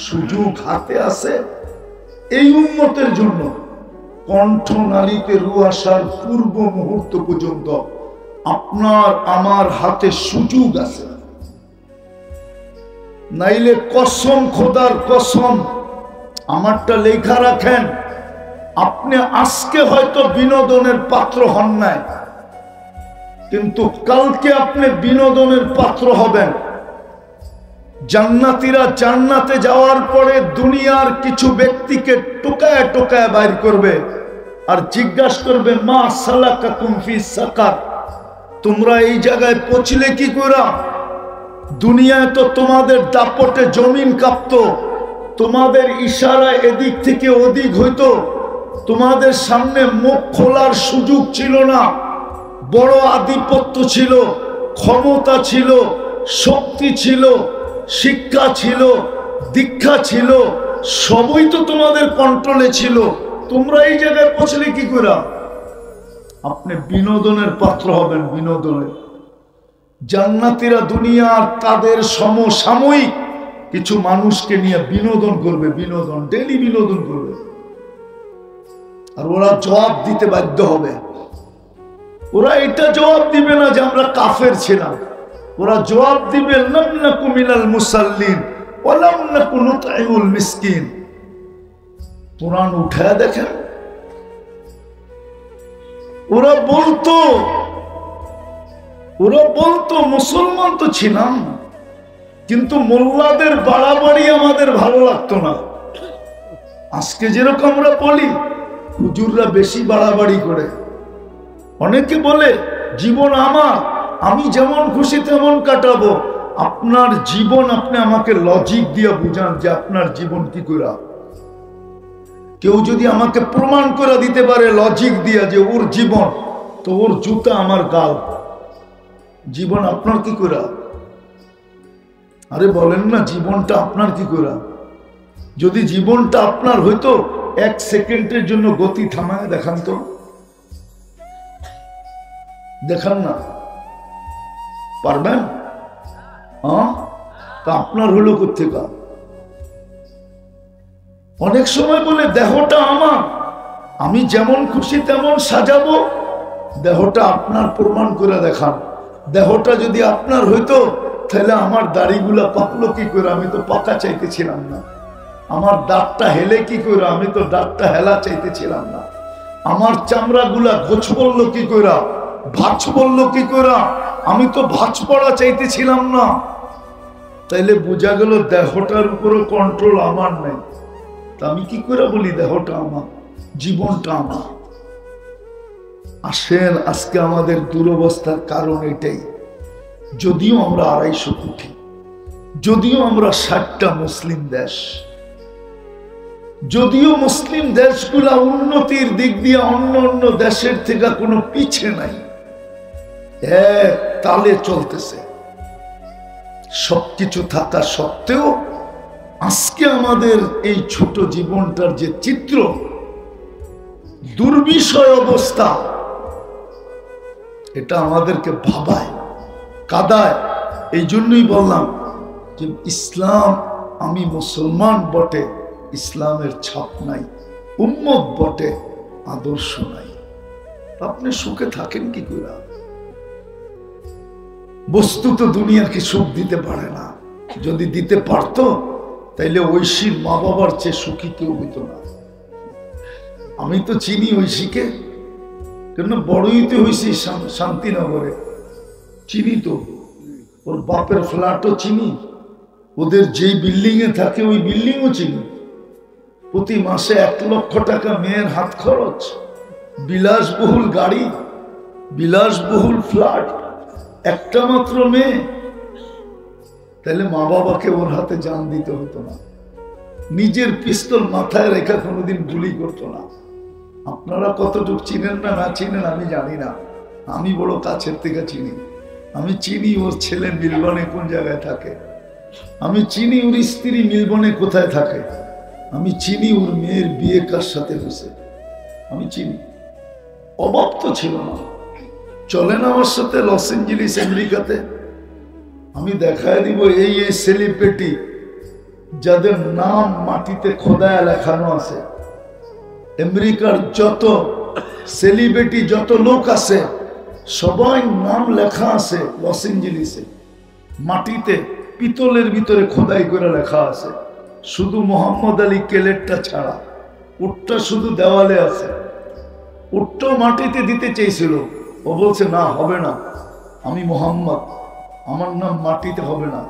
সুযোগ হাতে আছে এই উম্মতের জন্য। কণ্ঠনালীতে রূহ আসার পূর্ব মুহূর্ত পর্যন্ত আপনার আমার হাতে সুযোগ আছে। নাইলে কসম, খোদার কসম, আমারটা লেখা রাখেন, আপনি আজকে হয়তো বিনোদনের পাত্র হন নাই, কিন্তু কালকে আপনি বিনোদনের পাত্র হবেন। জান্নাতীরা জান্নাতে যাওয়ার পরে দুনিয়ার কিছু ব্যক্তিকে টোকায় টোকায় বাইর করবে আর জিজ্ঞাসা করবে, মা সালাকাকুম ফি সাকার, তোমরা এই জায়গায় পৌঁছলে কি করে? দুনিয়ায় তো তোমাদের দাপটে জমিন কাঁপতো, তোমাদের ইশারায় এদিক থেকে ওদিক হইতো, তোমাদের সামনে মুখ খোলার সুযোগ ছিল না, বড় আধিপত্য ছিল, ক্ষমতা ছিল, শক্তি ছিল, শিক্ষা ছিল, দীক্ষা ছিল, সবই তো তোমাদের কন্ট্রোলে ছিল। তোমরা এই জায়গায় পৌঁছলে কি করে? আপনি বিনোদনের পাত্র হবেন, বিনোদনের। জান্নাতীরা দুনিয়ার তাদের সমসাময়িক কিছু মানুষকে নিয়ে বিনোদন করবে, বিনোদন, ডেলি বিনোদন করবে, আর ওরা জবাব দিতে বাধ্য হবে। ওরা এটা জবাব দিবে না যে আমরা কাফের ছিলাম, ওরা জবাব দিবে লাম নাকু মিনাল মুসাল্লিন ওয়া লাম নাকু নুতঈমুল মিসকিন। কোরআন উঠায় দেখেন, ওরা বলতো মুসলমান তো ছিলাম, কিন্তু মোল্লাদের বাড়াবাড়ি আমাদের ভালো লাগতো না। আজকে যেরকম আমরা বলি, হুজুররা বেশি বাড়াবাড়ি করে। অনেকে বলে জীবন আমার, আমি যেমন খুশি তেমন কাটাবো। আপনার জীবন আপনি আমাকে লজিক দিয়ে বুঝান যে আপনার জীবন কি করে। কেউ যদি আমাকে প্রমাণ করে দিতে পারে লজিক দিয়ে যে ওর জীবন, তো ওর জুতা আমার গাল। জীবন আপনার কি করে? আরে বলেন না, জীবনটা আপনার কি করে? যদি জীবনটা আপনার হইতো, 1 সেকেন্ডের জন্য গতি থামায় দেখান তো, দেখান না, পারবেন? হ্যাঁ, তা আপনার হলো কোথেকে? অনেক সময় বলে দেহটা আমার, আমি যেমন খুশি তেমন সাজাবো। দেহটা আপনার, প্রমাণ করে দেখান। দেহটা যদি আপনার হইতো, তাহলে আমার দাড়িগুলা পাকলো কি করে? আমি তো পাকা চাইতেছিলাম না। আমার দাঁতটা হেলে কি করে? আমি তো দাঁতটা হেলা চাইতেছিলাম না। আমার চামড়াগুলা গোছ পড়লো কি করে? ভাঁজ পড়লো কি করে? আমি তো ভাঁজ পড়া চাইতেছিলাম না। তাইলে বোঝা গেল দেহটার উপরও কন্ট্রোল আমার নেই। তা আমি কি করে বলি দেহটা আমার, জীবনটা আমার? আসেন, আজকে আমাদের দুরবস্থার কারণ এটাই। যদিও আমরা 250 কোটি, যদিও আমরা 60টা মুসলিম দেশ, যদিও মুসলিম দেশগুলা উন্নতির দিক দিয়ে অন্য অন্য দেশের থেকে কোনো পিছে নাই, এক তালে চলতেছে, সবকিছু থাকা সত্ত্বেও আজকে আমাদের এই ছোট জীবনটার যে চিত্র, দুর্বিষয় অবস্থা, এটা আমাদেরকে ভাবায়, কাদায়। এই জন্যই বললাম যে ইসলাম, আমি মুসলমান বটে, ইসলামের ছাপ নাই, উম্মত বটে, আদর্শ নাই। আপনি সুখে থাকেন কি করে? বস্তু তো দুনিয়াকে সুখ দিতে পারে না। যদি দিতে পারত, তাইলে ঐশীর মা বাবার চেয়ে সুখী কেউ হইত না। আমি তো চিনি ঐশীকে, কেন বড়ইতে হয়েছি শান্তিনগরে, চিনি তো। ওর বাপের ফ্ল্যাটও চিনি, ওদের যেই বিল্ডিং এ থাকে ওই বিল্ডিংও চিনি। প্রতি মাসে 1 লক্ষ টাকা মেয়ের হাত খরচ, বিলাসবহুল গাড়ি, বিলাসবহুল ফ্ল্যাট, একটা মাত্র মেয়ে। তাহলে মা বাবাকে ওর হাতে জান দিতে হতো না, নিজের পিস্তল মাথায় রেখা কোনোদিন গুলি করতো না। আপনারা কতটুকু চিনেন না না চিনেন আমি জানি না, আমি বড় কাছের থেকে চিনি। আমি চিনি ওর ছেলে মিলবনে কোন জায়গায় থাকে, আমি চিনি ওর স্ত্রী মিলবনে কোথায় থাকে, আমি চিনি ওর মেয়ের বিয়ে কার সাথে হয়েছে, আমি চিনি। অভাব তো ছিল না। চলেন আমার সাথে লস এঞ্জেলিস আমেরিকাতে, আমি দেখায় দিব এই এই সেলিব্রিটি যাদের নাম মাটিতে খোদায় লেখানো আছে। আমেরিকার যত সেলিব্রিটি, যত লোক আছে, সবাই নাম লেখা আছে লস এঞ্জেলিসে, মাটিতে পিতলের ভিতরে খোদাই করে লেখা আছে। শুধু মোহাম্মদ আলী কেলেটটা ছাড়া, উটটা শুধু দেওয়ালে আছে। উটটাও মাটিতে দিতে চেয়েছিল, ও বলছে না, হবে না, আমি মোহাম্মদ, আমার নাম মাটিতে হবে না,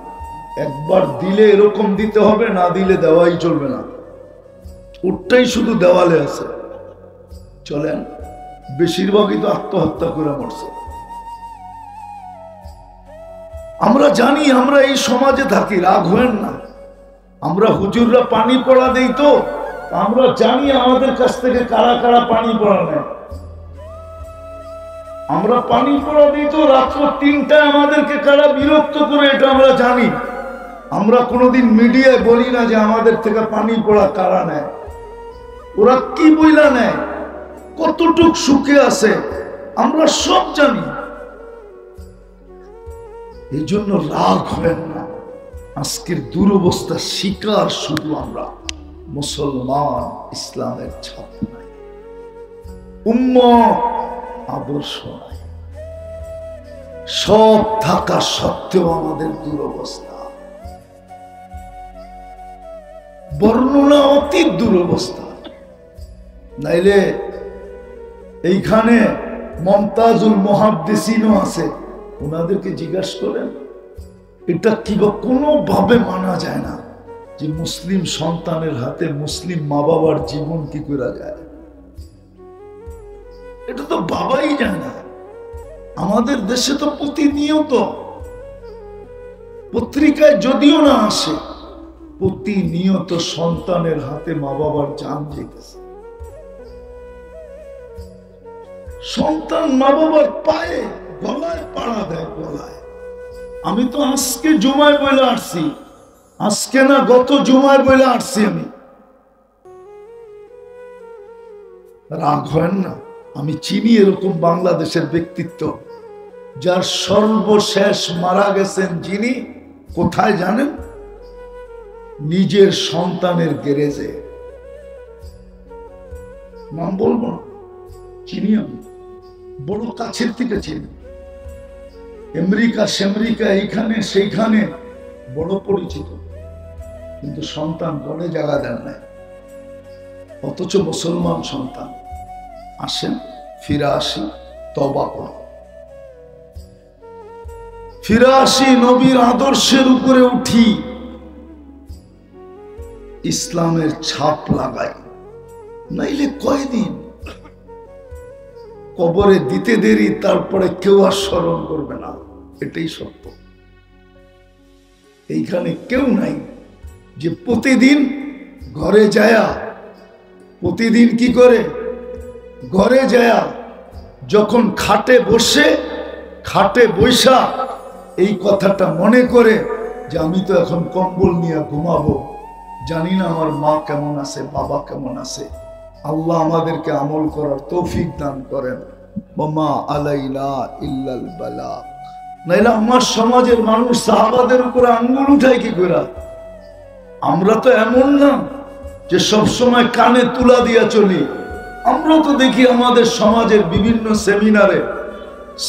একবার দিলে এরকম দিতে হবে, না দিলে দেওয়াই চলবে না। ওটাই শুধু দেওয়ালে আছে। চলেন, বেশিরভাগই তো আত্মহত্যা করে মরছে। আমরা জানি, আমরা এই সমাজে থাকি, রাগ হয়েন না। আমরা হুজুররা পানি পড়া দেই, তো আমরা জানি আমাদের কাছ থেকে কারা কারা পানি পড়া নেয়। আমরা পানি পড়া দিই তো রাত্র 3টায় আমাদেরকে কারা বিরক্ত করে, এটা আমরা জানি। আমরা কোনোদিন মিডিয়ায় বলি না যে আমাদের থেকে পানি পড়া কারা নেয়। ওরা কি বইলা নেয়, কতটুক সুখে আছে, আমরা সব জানি। এই জন্য রাগ হয় না। আজকের দুরবস্থা শিকার শুধু আমরা মুসলমান, ইসলামের ছাপ নাই, উম্মত আদর্শ নাই। সব থাকা সত্ত্বেও আমাদের দুরবস্থা, বর্ণনা অতীত দুরবস্থা। নাইলে এইখানে মমতাজুল মুহাদ্দিসিনও আছে, ওনাদেরকে জিজ্ঞাসা করেন, এটা কিবা কোনোভাবে মানা যায় না যে মুসলিম সন্তানের হাতে মুসলিম মা বাবার জীবন কি করা যায়। এটা তো বাবাই যায় না। আমাদের দেশে তো প্রতিনিয়ত পত্রিকায় যদিও না আসে, প্রতিনিয়ত সন্তানের হাতে মা বাবার জান যেতেছে। সন্তান মা বাবার পায়ে গলায় পাড়া দেয়, গলায়। আমি তো আজকে জুমায় বলে আসছি, আজকে না গত জুমায় বলে আসছি আমি। রাগ হয় না। আমি চিনি এরকম বাংলাদেশের ব্যক্তিত্ব, যার সর্বশেষ মারা গেছেন যিনি, কোথায় জানেন? নিজের সন্তানের গ্যারেজে। নাম বলবো না, চিনি আমি, বড় কাছের থেকে চিনি। আমেরিকা সেমরিকা এইখানে সেইখানে বড় পরিচিত, কিন্তু সন্তান ঘরে জায়গা দেন নাই, অথচ মুসলমান সন্তান। আসেন, ফিরে আসি, তওবা করো, ফিরে আসি, নবীর আদর্শের উপরে উঠি, ইসলামের ছাপ লাগাই। নাইলে কয়দিন কবরে দিতে দেরি, তারপরে কেউ আর স্মরণ করবে না। এটাই সত্য। এইখানে কেউ নাই যে প্রতিদিন ঘরে যায়া, প্রতিদিন কি করে ঘরে যায়া যখন খাটে বসে, খাটে বৈশা এই কথাটা মনে করে যে আমি তো এখন কম্বল নিয়ে ঘুমাবো, জানি না আমার মা কেমন আছে, বাবা কেমন আছে। আল্লাহ আমাদেরকে আমল করার তৌফিক দান করেন। ওমা আলাইনা ইল্লাল বালাগ। নাইলে আমার সমাজের মানুষ সাহাবাদের উপরে আঙ্গুল উঠায় কি করে? আমরা তো এমন না যে সব সময় কানে তুলা দিয়া চলি। আমরা তো দেখি আমাদের সমাজের বিভিন্ন সেমিনারে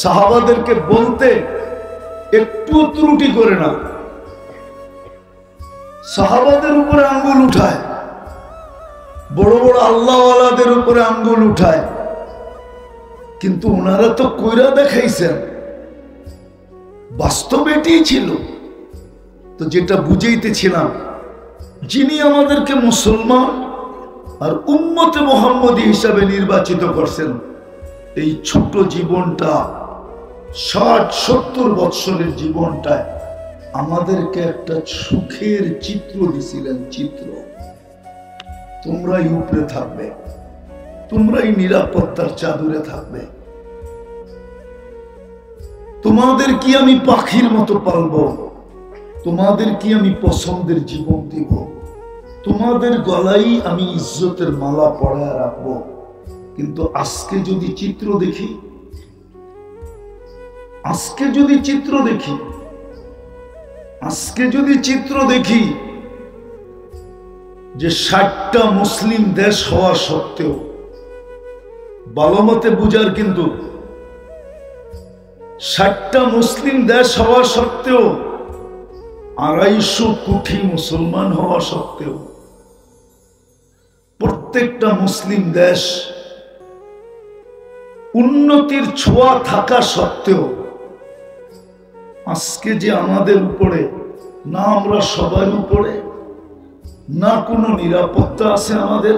সাহাবাদেরকে বলতে একটু ত্রুটি করে না, সাহাবাদের উপরে আঙ্গুল উঠায়, বড় বড় আল্লাহওয়ালাদের উপরে আঙ্গুল উঠায়। কিন্তু ওনারা তো কইরা দেখাইছেন, বাস্তব এটাই ছিল। তো যেটা বুঝাইতেছিলাম, যিনি আমাদেরকে মুসলমান আর উম্মতে মুহাম্মদী হিসাবে নির্বাচিত করছেন, এই ছোট জীবনটা, 60-70 বৎসরের জীবনটায় আমাদেরকে একটা সুখের চিত্র দিছিলেন। চিত্র, তোমরাই উপরে থাকবে, তোমরাই নিরাপত্তার চাদরে থাকবে, তোমাদের কি আমি পাখির মতো পালবো, তোমাদের কি আমি পছন্দের জীবন দিব, তোমাদের গলায় আমি ইজ্জতের মালা পরায় রাখবো। কিন্তু আজকে যদি চিত্র দেখি, আজকে যদি চিত্র দেখি, আজকে যদি চিত্র দেখি যে 60টা মুসলিম দেশ হওয়া সত্ত্বেও, ভালো মতে বুঝার, কিন্তু 60টা মুসলিম দেশ হওয়া সত্ত্বেও, 250 কোটি মুসলমান হওয়া সত্ত্বেও, প্রত্যেকটা মুসলিম দেশ উন্নতির ছোঁয়া থাকা সত্ত্বেও আজকে যে আমাদের উপরে, না আমরা সবার উপরে, না কোনো নিরাপত্তা আছে আমাদের,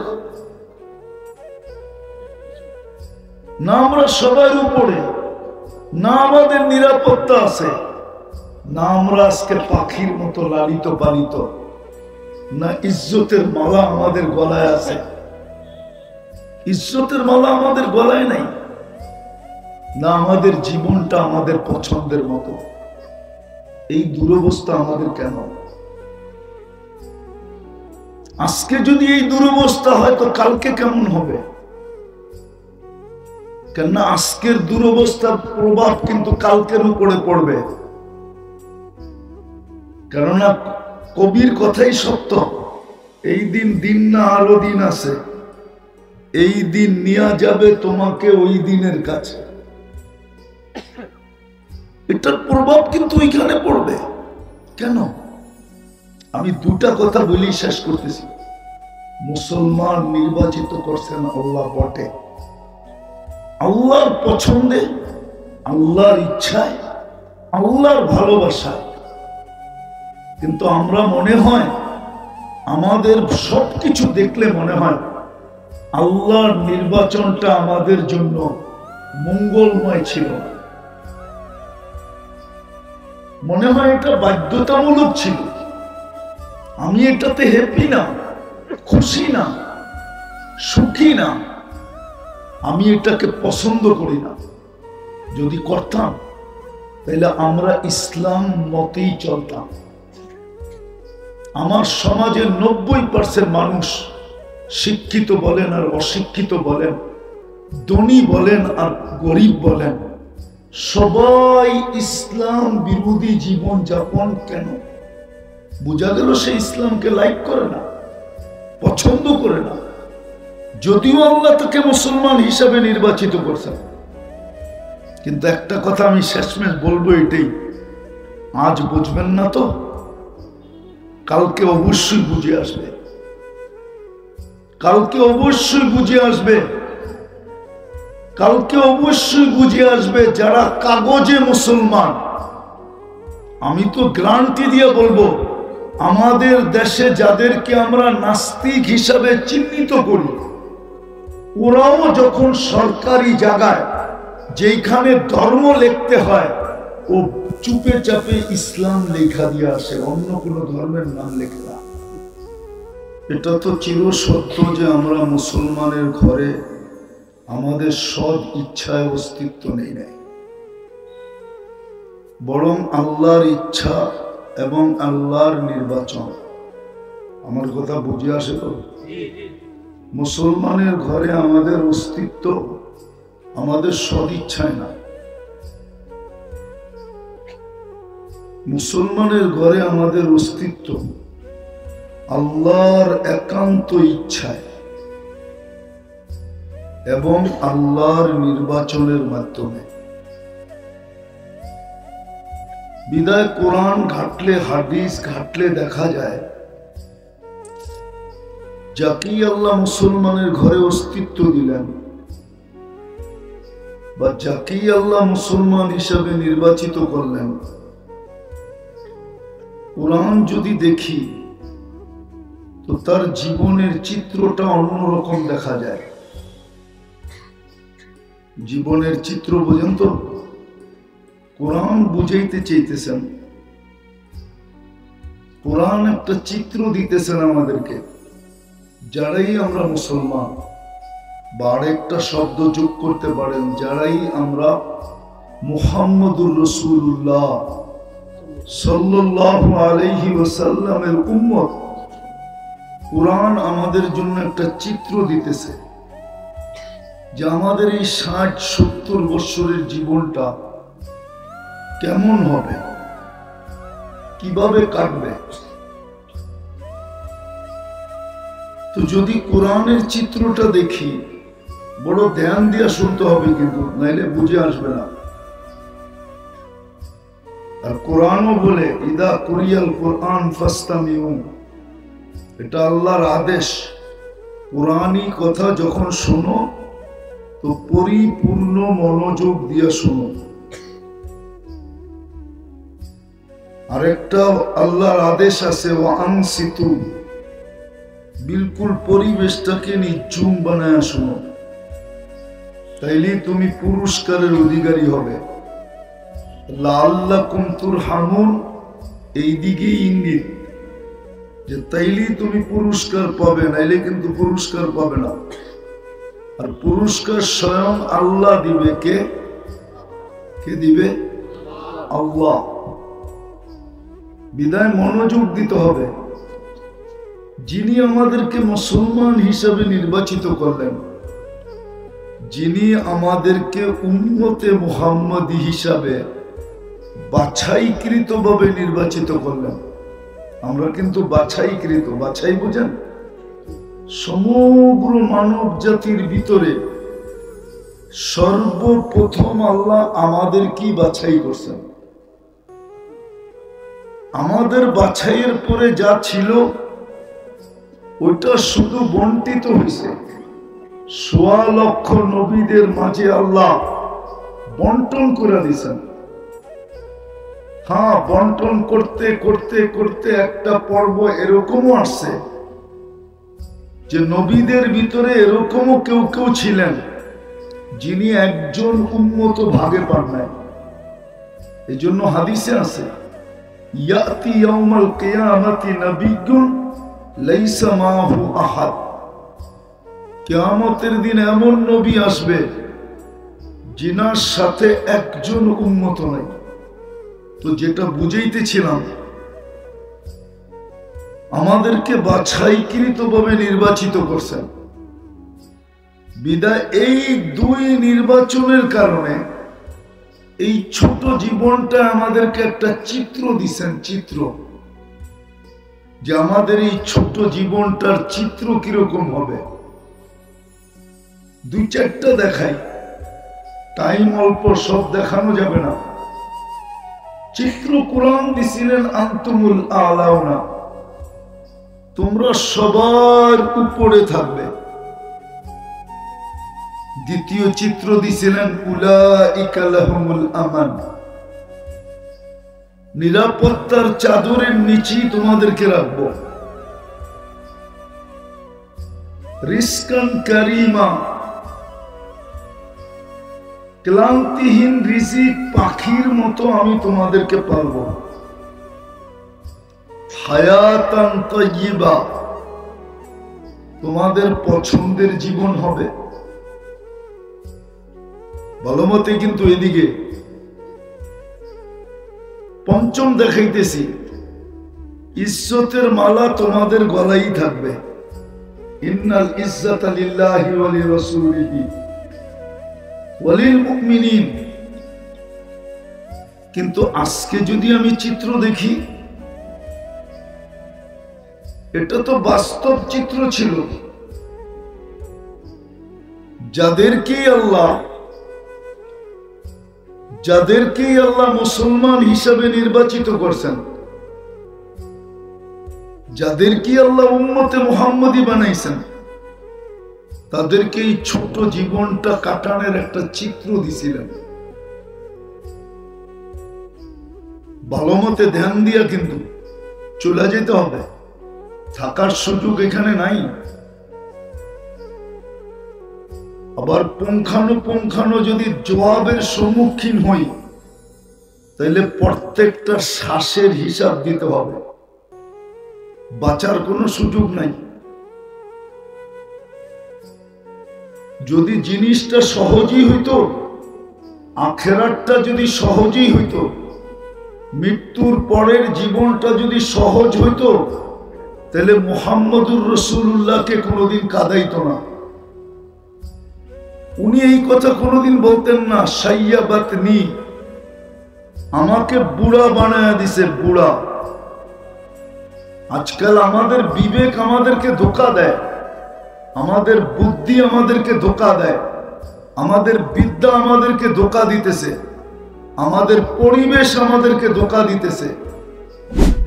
না আমরা সবার উপরে, না আমাদের নিরাপত্তা আছে, না আমরা আজকে পাখির মতো লালিত পালিত, না ইজ্জতের মালা আমাদের গলায় আছে। ইজ্জতের মালা আমাদের গলায় নাই, না আমাদের জীবনটা আমাদের পছন্দের মতো। এই দুরবস্থা আমাদের কেন? আজকে যদি এই দুরবস্থা হয় তো কালকে কেমন হবে? কেননা আজকের দুরবস্থার প্রভাব কিন্তু কালকের উপরে পড়বে। কেননা কবির কথাই সত্য, এই দিন দিন না আরো দিন আছে, এই দিন নিয়ে যাবে তোমাকে ওই দিনের কাছে। এটার প্রভাব কিন্তু ওইখানে পড়বে। কেন? আমি দুটা কথা বলি শেষ করতেছি। মুসলমান নির্বাচিত করছেন আল্লাহ বটে, আল্লাহর পছন্দে, আল্লাহর ইচ্ছায়, আল্লাহর ভালোবাসায়। কিন্তু আমরা মনে হয়, আমাদের সবকিছু দেখলে মনে হয় আল্লাহর নির্বাচনটা আমাদের জন্য মঙ্গলময় ছিল না। মনে হয় এটা বাধ্যতামূলক ছিল। আমি এটাতে হ্যাপি না, খুশি না, সুখী না, আমি এটাকে পছন্দ করি না। যদি করতাম তাহলে আমরা ইসলাম মতেই চলতাম। আমার সমাজের 90% মানুষ, শিক্ষিত বলেন আর অশিক্ষিত বলেন, ধনী বলেন আর গরিব বলেন, সবাই ইসলাম বিরোধী জীবন যাপন। কেন? বোঝা গেল সে ইসলামকে লাইক করে না, পছন্দ করে না, যদিও আল্লাহ তাকে মুসলমান হিসাবে নির্বাচিত করছেন। কিন্তু একটা কথা আমি শেষমেশ বলবো, এটাই, আজ বুঝবেন না তো কালকে অবশ্যই বুঝে আসবে। কালকে অবশ্যই বুঝে আসবে। কালকে অবশ্যই বুঝে আসবে যারা কাগজে মুসলমান। আমি তো গ্যারান্টি দিয়ে বলবো, আমাদের দেশে যাদেরকে আমরা নাস্তিক হিসাবে চিহ্নিত করি, ওরাও যখন সরকারি জায়গায় যেখানে ধর্ম লিখতে হয়, ও চুপে চাপে ইসলাম লেখা দিয়ে আসে, অন্য কোনো ধর্মের নাম লেখে না। এটা তো চিরসত্য যে আমরা মুসলমানের ঘরে আমাদের সৎ ইচ্ছায় অস্তিত্ব নেই নাই, বরং আল্লাহর ইচ্ছা এবং আল্লাহর নির্বাচন। আমার কথা বুঝে আসে তো? মুসলমানের ঘরে আমাদের অস্তিত্ব আমাদের সৎ ইচ্ছায় না। মুসলমানের ঘরে আমাদের অস্তিত্ব আল্লাহর একান্ত ইচ্ছায় এবং আল্লাহর নির্বাচনের মাধ্যমে। বিদায় কোরআন ঘাটলে, হাদিস ঘাটলে দেখা যায়, যাকেই আল্লাহ মুসলমানের ঘরে অস্তিত্ব দিলেন বা যাকেই আল্লাহ মুসলমান হিসাবে নির্বাচিত করলেন, কোরআন যদি দেখি তো তার জীবনের চিত্রটা অন্যরকম দেখা যায়। জীবনের চিত্র বোঝেন তো? কোরআন বুঝাইতে চাইতেছেন, কোরআন একটা চিত্র দিতেছেন আমাদেরকে, যারাই আমরা মুসলমান, বা আরেকটা শব্দ যোগ করতে পারেন, যারাই আমরা মুহাম্মদুর রাসূলুল্লাহ সাল্লাল্লাহু আলাইহি ওয়াসাল্লামের উম্মত, কোরআন আমাদের জন্য একটা চিত্র দিতেছে যে আমাদের এই 60-70 বছরের জীবনটা কেমন হবে, কিভাবে কাটবে। তো যদি কোরআনের চিত্রটা দেখি, বড় ধ্যান দিয়ে শুনতে হবে, কিন্তু নাইলে বুঝে আসবে না। আর কোরআনও বলে, ইদা কুরিয়াল কোরআন ফাস্তামিউ, এটা আল্লাহর আদেশ। কোরআনী কথা যখন শোনো তো পরিপূর্ণ মনোযোগ দিয়ে শোনো। আরেকটা আল্লাহর আদেশ আছে, ওয়ানসিতু, বিলকুল পরিবেশটাকে নিঝুম বানায় শোনো, তাইলে তুমি পুরস্কারের অধিকারী হবে। লাআল্লাকুম তুরহামুন, এই দিকেই ইঙ্গিত যে তাইলে তুমি পুরস্কার পাবে, নাইলে কিন্তু পুরস্কার পাবে না। আর পুরস্কার স্বয়ং আল্লাহ দিবে। কে দিবে? আল্লাহ। বিদায় মনোযোগ দিতে হবে। যিনি আমাদেরকে মুসলমান হিসাবে নির্বাচিত করলেন, যিনি আমাদেরকে উম্মতে মুহাম্মাদি হিসাবে বাছাইকৃতভাবে নির্বাচিত করলেন, আমরা কিন্তু বাছাইকৃত, বাছাই বুঝেন? সমগ্র মানব জাতির ভিতরে সর্বপ্রথম আল্লাহ আমাদেরকেই বাছাই করছেন। আমাদের বাছাইয়ের পরে যা ছিল ওইটা শুধু বন্টিত হয়েছে। ১৬ লক্ষ নবীদের মাঝে আল্লাহ বন্টন করে দিয়েছেন। হ্যাঁ, বন্টন করতে করতে করতে একটা পর্ব এরকমও আসছে যে নবীদের ভিতরে এরকমও কেউ কেউ ছিলেন যিনি একজন উম্মত ভাগে পান নাই। এই জন্য হাদিসে আছে, ইয়াতি ইয়াউমাল কিয়ামাতি নাবিয়্যুন লাইসা মাহু আহাদ, কিয়ামতের দিন এমন নবী আসবে যিনার সাথে একজন উম্মত নাই। তো যেটা বুঝাইতেছিলাম, আমাদেরকে বাছাইকৃতভাবে নির্বাচিত করছেন। বিদায় এই দুই নির্বাচনের কারণে এই ছোট জীবনটা আমাদেরকে একটা চিত্র দিছেন, চিত্র, যে আমাদের এই ছোট জীবনটার চিত্র কিরকম হবে। ২-৪টা দেখাই, টাইম অল্প, সব দেখানো যাবে না। চিত্র কোরআন দিছিলেন, আনতুমুল আলাউনা, তোমরা সবার উপরে থাকবে। দ্বিতীয় চিত্র দিছিলেন, উলাইকা লাহুমুল আমান, নিরাপত্তার চাদরের নিচেই তোমাদেরকে রাখবো। রিজকান কারীমা, ক্লান্তিহীন রিজিক পাখির মতো আমি তোমাদেরকে পালবো। হায়াতান তাইয়্যিবা, তোমাদের পছন্দের জীবন হবে। ভালো মতে কিন্তু এদিকে পঞ্চম দেখাইতেছি, ইজ্জতের মালা তোমাদের গলায় থাকবে। ইন্নাল ইজ্জাতা লিল্লাহি ওয়া লিরাসূলিহি ওয়া লিল মুমিনিন। কিন্তু আজকে যদি আমি চিত্র দেখি, এটা তো বাস্তব চিত্র ছিল। যাদেরকেই আল্লাহ মুসলমান হিসাবে নির্বাচিত করছেন, যাদেরকে আল্লাহ উম্মতে মুহাম্মদী বানাইছেন, তাদেরকে এই ছোট জীবনটা কাটানোর একটা চিত্র দিছিলেন। ভালো মতে ধ্যান দিয়া কিন্তু চলে যেতে হবে, থাকার সুযোগ এখানে নাই। আবার পুঙ্খানুপুঙ্খানু যদি জবাবের সম্মুখীন হই, তাহলে প্রত্যেকটা শ্বাসের হিসাব দিতে হবে, বাঁচার কোনো সুযোগ নাই। যদি জিনিসটা সহজই হইতো, আখেরাতটা যদি সহজই হইতো, মৃত্যুর পরের জীবনটা যদি সহজ হইতো, তাহলে মুহাম্মদুর রাসূলুল্লাহকে কোনোদিন কাঁদাইতো না। উনি এই কথা কোনোদিন বলতেন না, সাইয়াবাতনি, আমাকে বুড়া বানায়া দিছে, বুড়া। আজকাল আমাদের বিবেক আমাদেরকে ধোঁকা দেয়, আমাদের বুদ্ধি আমাদেরকে ধোঁকা দেয়, আমাদের বিদ্যা আমাদেরকে ধোঁকা দিতেছে, আমাদের পরিবেশ আমাদেরকে ধোঁকা দিতেছে।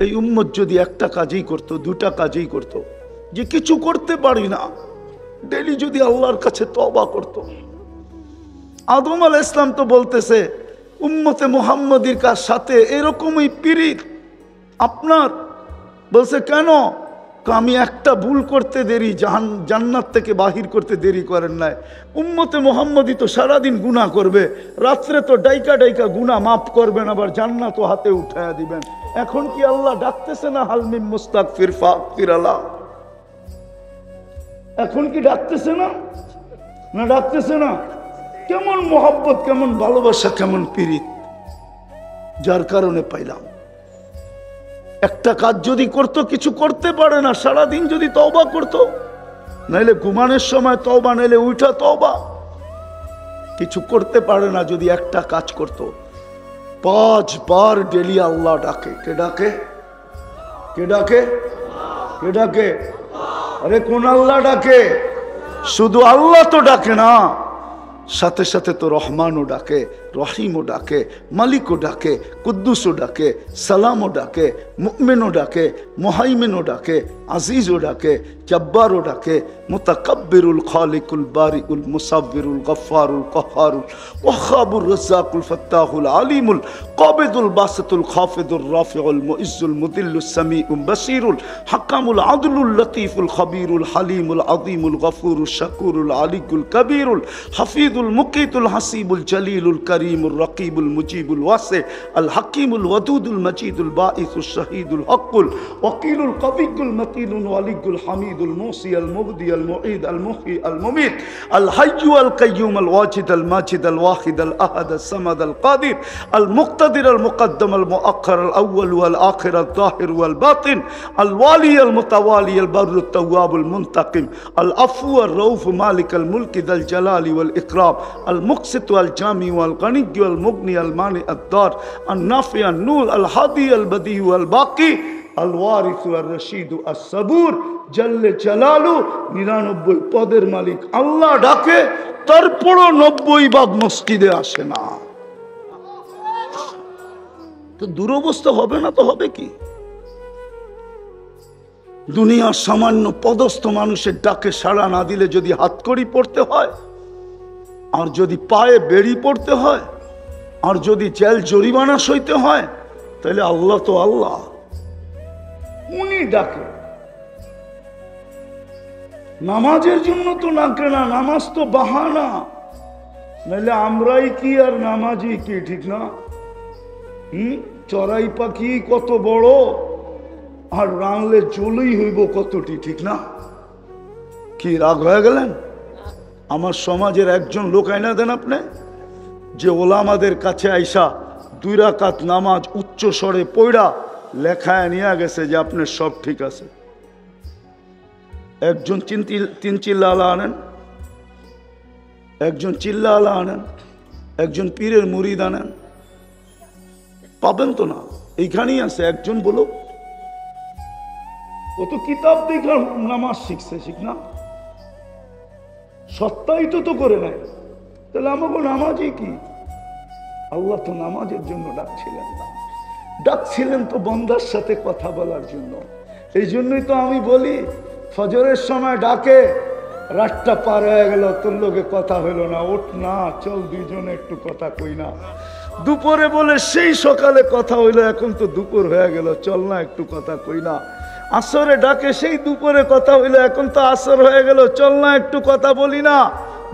এই উম্মত যদি একটা কাজই করতো, দুটা কাজই করতো, যে কিছু করতে পারি না, ডেলি যদি আল্লাহর কাছে তওবা করত, আদম আলাইহিস সালাম তো বলতেছে উম্মতে মুহাম্মদীর কার সাথে এরকমই পীড়িত আপনার। বলছে কেন? আমি একটা ভুল করতে দেরি জান্নাত থেকে বাহির করতে দেরি করেন নাই। উম্মতে মুহাম্মদী তো সারাদিন গুনাহ করবে, রাত্রে তো ডাইকা ডাইকা গুনাহ মাফ করবেন, আবার জান্নাত হাতে উঠায়া দিবেন। এখন কি আল্লাহ ডাকতেছে না হালমিম মুস্তাগফির ফাগফির আলা? এখন কি ডাকতেছে না? না ডাকতেছে না? কেমন মোহাব্বত, কেমন ভালোবাসা, কেমন পীড়িত, যার কারণে পাইলাম। একটা কাজ যদি করতো, কিছু করতে পারে না, সারাদিন যদি তওবা করতো, নাইলে ঘুমানোর সময় তওবা, নাইলে উঠা তওবা, কিছু করতে পারে না যদি একটা কাজ করতো। 5 বার ডেলি আল্লাহ ডাকে। কে ডাকে? কে ডাকে? কে ডাকে? আরে কোন আল্লাহ ডাকে? শুধু আল্লাহ তো ডাকে না, সাথে সাথে তো রহমানও ডাকে, রহিমও ডাকে, মালিকও ডাকে, কুদ্দুসও ডাকে, সালামও ডাকে, মুমিনও ডাকে, মুহাইমিনও ডাকে, আজিজও ডাকে, জব্বারও ডাকে, মুতাকাব্বিরুল খালিকুল বারিউল মুসাব্বিরুল গফফারুল কহ্হারুল ওয়াহাবুর রাজ্জাকুল ফাত্তাহুল আলিমুল কাবিদুল বাসিতুল খাফিদুর রাফিউল মুইজ্জুল মুদিল্লুস সামিউল বাসিরুল হাকামুল আদলুল লতীফুল খবীরুল হালিমুল আযীমুল গফুরুশ শাকুরুল আলিকুল কবীরুল হাফিজুল মুকিতুল হাসিবুল জলিলুল করিমুর রকিবুল মুজিবুল ওয়াসি আল হাকিমুল ওয়াদুদুল মজিদুল বাঈসুশ শাহীদুল হকুল ওয়াকিলুল কবিয়ুল মতিনুল ওয়ালিকুল হামিদুল মুসি আল মুবদি আল মুঈদ আল মুহয়ি আল মুমীত আল হাইয়্যু আল কাইয়্যুম আল ওয়াজিদ আল মাজিদ আল ওয়াহিদ আল আহাদ আল সামাদ আল কাদির আল মুক্তাদির আল মুকদ্দম আল মুআক্খার আল আউয়াল ওয়াল আখির আল যাহির ওয়াল বাতিন আল ওয়ালি আল মুতাওয়ালি আল বাররু আত তাওয়াব আল মুনতাকিম আল আফু আল রউফ মালিক আল মুলক যাল জালালি ওয়াল ইকরাম আল মুকসিত ওয়াল জামি ওয়াল গনি ওয়াল মুগনি আল মানি আদ দার আল নাফি আল নূর আল হাদি আল বদি ওয়াল বাকি আল ওয়ারিস ওয়াল রশিদ আস সাবুর জল্লে জালালু। 99 পদের মালিক আল্লাহ ডাকে, তারপরও 90 ভাগ মসজিদে আসে না। তো দুরবস্থা হবে না তো হবে কি? দুনিয়ার সামান্য পদস্থ মানুষের ডাকে সাড়া না দিলে যদি হাতকড়ি পড়তে হয়, আর যদি পায়ে বেড়ি পড়তে হয়, আর যদি জেল জরিমানা সইতে হয়, তাহলে আল্লাহ তো আল্লাহ, উনি ডাকে। নামাজের জন্য তো ডাকে না, নামাজ তো বাহানা, নাহলে আমরাই কি আর নামাজি কি, ঠিক না? চড়াই পাখি কত বড়, আর রানলে চলেই হইব কতটি, ঠিক না? কি রাগ হয়ে গেলেন? আমার সমাজের একজন লোক আইনা দেন আপনি, যে ওলামাদের কাছে আইসা 2 রাকাত নামাজ উচ্চ স্বরে পড়া লেখায় নিয়ে গেছে যে আপনার সব ঠিক আছে। একজন 3 চিল্লা আলা আনেন, একজন চিল্লা আলা আনেন, একজন পীরের মুরিদ আনেন, পাবেন তো না? এইখানেই আছে একজন, বলো। ও তো কিতাব দেখে নামাজ শিখছে, শিখ না, সত্যায়িত তো করে নাই, তাহলে আমাকে নামাজই কি? আল্লাহ তো নামাজের জন্য ডাকছিলেন না, ডাকছিলেন তো বন্দার সাথে কথা বলার জন্য। এই জন্যই তো আমি বলি, ফজরের সময় ডাকে, রাতটা পার হয়ে গেল, তোর লোকে কথা হইল না, ওঠ না, চল দুইজনে একটু কথা কই না। দুপুরে বলে সেই সকালে কথা হইলো, এখন তো দুপুর হয়ে গেল, চল না একটু কথা কই না। আসরে ডাকে, সেই দুপুরে কথা হইলো, এখন তো আসর হয়ে গেল, চল না একটু কথা বলি না।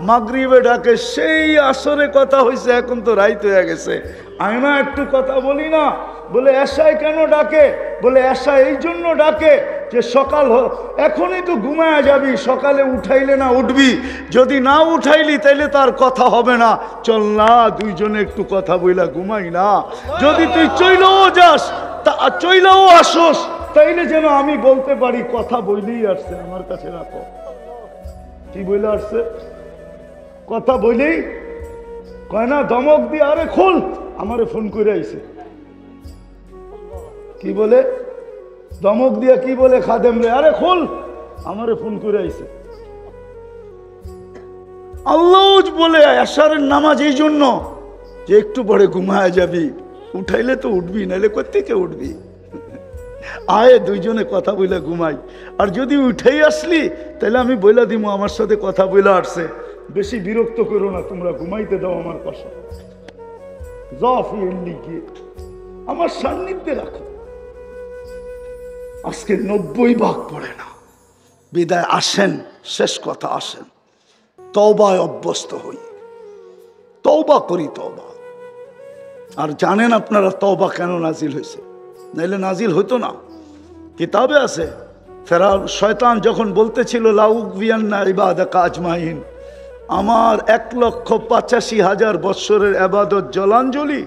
মাগরিবে ডাকে, সেই আসরে কথা হয়েছে, এখন তো রাইত হয়ে গেছে, আয় না একটু কথা বলি না। বলে এশায় কেন ডাকে? বলে এশা এই জন্য ডাকে যে সকাল এখনই তো ঘুমায় যাবি, সকালে উঠাইলে না উঠবি, যদি না উঠাইলি তাইলে তার কথা হবে না, চল না দুইজনে একটু কথা বইলা ঘুমাই না। যদি তুই চইলেও যাস, চইলেও আসোস, তাইলে যেন আমি বলতে পারি কথা বইলেই আসছে, আমার কাছে রাখো। কি বইলে আসছে? কথা বইলেই কয় না, ধমক দিয়ে, আরে খোল, আমারে ফোন করে আইছে। কি বলে? ধমক দিয়া কি বলে? খাদেম রে, আরে খোল, আমারে ফোন করে আইছে। আল্লাহ বলে আশারের নামাজ এই জন্য যে একটু পরে ঘুমায় যাবি, উঠাইলে তো উঠবি, নাইলে কোত্থেকে উঠবি? আয় দুইজনে কথা বইলা ঘুমাই। আর যদি উঠেই আসলি, তাহলে আমি বইলা দিব আমার সাথে কথা বইলা আসছে, বেশি বিরক্ত করো না, তোমরা ঘুমাইতে দাও আমার পাশে, গিয়ে আমার সান্নিধ্যে রাখো। আজকে 90 ভাগ পড়ে না। বিদায় আসেন, শেষ কথা আসেন, তওবায় অভ্যস্ত হই, তওবা করি, তওবা। আর জানেন আপনারা তওবা কেন নাজিল হয়েছে? নাইলে নাজিল হইতো না। কিতাবে আছে, ফেরাউন শয়তান যখন বলতেছিল লাউগবিয়ান্না ইবাদাকা আজমাইন, আমার 1,85,000 বৎসরের ইবাদত জলাঞ্জলি,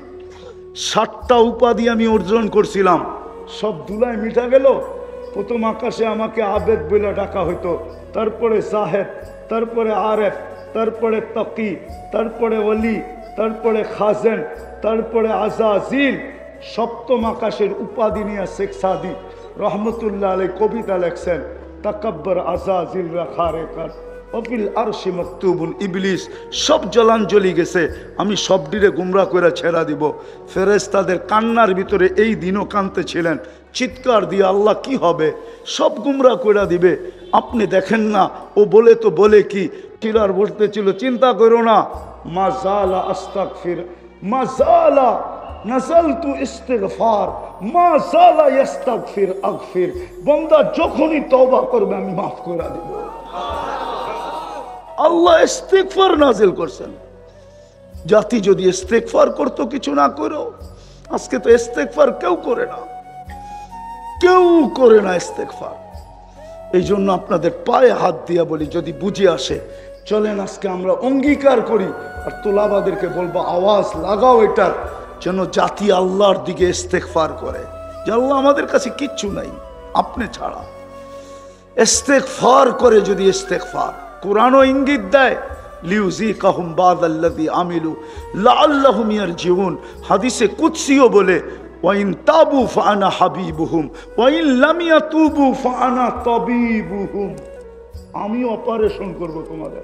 60টা উপাধি আমি অর্জন করছিলাম, সব ধুলায় মিটা গেল। প্রথম আকাশে আমাকে আবেদ বলে ডাকা হইতো, তারপরে জাহেদ, তারপরে আরেফ, তারপরে তকি, তারপরে ওলি, তারপরে খাজেন, তারপরে আজাজিল। সপ্তম আকাশের উপাধি নিয়ে শেখ সাদি রহমতুল্লাহ আলাইহি কবিতা লেখছেন, তাকাব্বর আজাজিল রাখারে কার অফিল আরশি মকতুবুল ইবলিস। সব জলাঞ্জলি গেছে, আমি সব ডিরে গুমরা করে ছেড়া দিব। ফেরেশতাদের কান্নার ভিতরে এই দিনও কাঁদতে ছিলেন, চিৎকার দিয়ে আল্লাহ কি হবে, সব গুমরা করে দিবে। আপনি দেখেন না, ও বলে তো বলে কি টিলার বলতেছিল, চিন্তা করো না, মা জালা আস্তাগফির, মা জালা নাযালতু ইস্তিগফার, মা জালা ইস্তাগফির আগফির। বান্দা যখনই তওবা করবে আমি মাফ করে দেব। আল্লাহ ইস্তিগফার নাজিল করছেন। জাতি যদি ইস্তিগফার করতো কিছু না করো, আজকে তো ইস্তিগফার কেউ করে না, কেউ করে না ইস্তিগফার। এই জন্য আপনাদের পায়ে হাত দিয়া বলি, যদি বুঝে আসে চলেন আজকে আমরা অঙ্গীকার করি। আর তোলাবাদেরকে বলবো আওয়াজ লাগাও এটার, যেন জাতি আল্লাহর দিকে ইস্তেগফার করে, যে আল্লাহ আমাদের কাছে কিচ্ছু নাই আপনি ছাড়া। ইস্তেগফার করে যদি ইস্তেগফার, কোরআনও ইঙ্গিত দেয় লিউযিকাহুম বাদাল্লাযী আমিলু লাআল্লাহুম ইয়ারজিউন। হাদিসে কুদসিও বলে ওয়াইন তাবু ফাআনা হাবিবুহুম ওয়াইন লাম ইয়াতুবু ফাআনা তাবিবুহুম। আমি অপারেশন করব তোমাদের।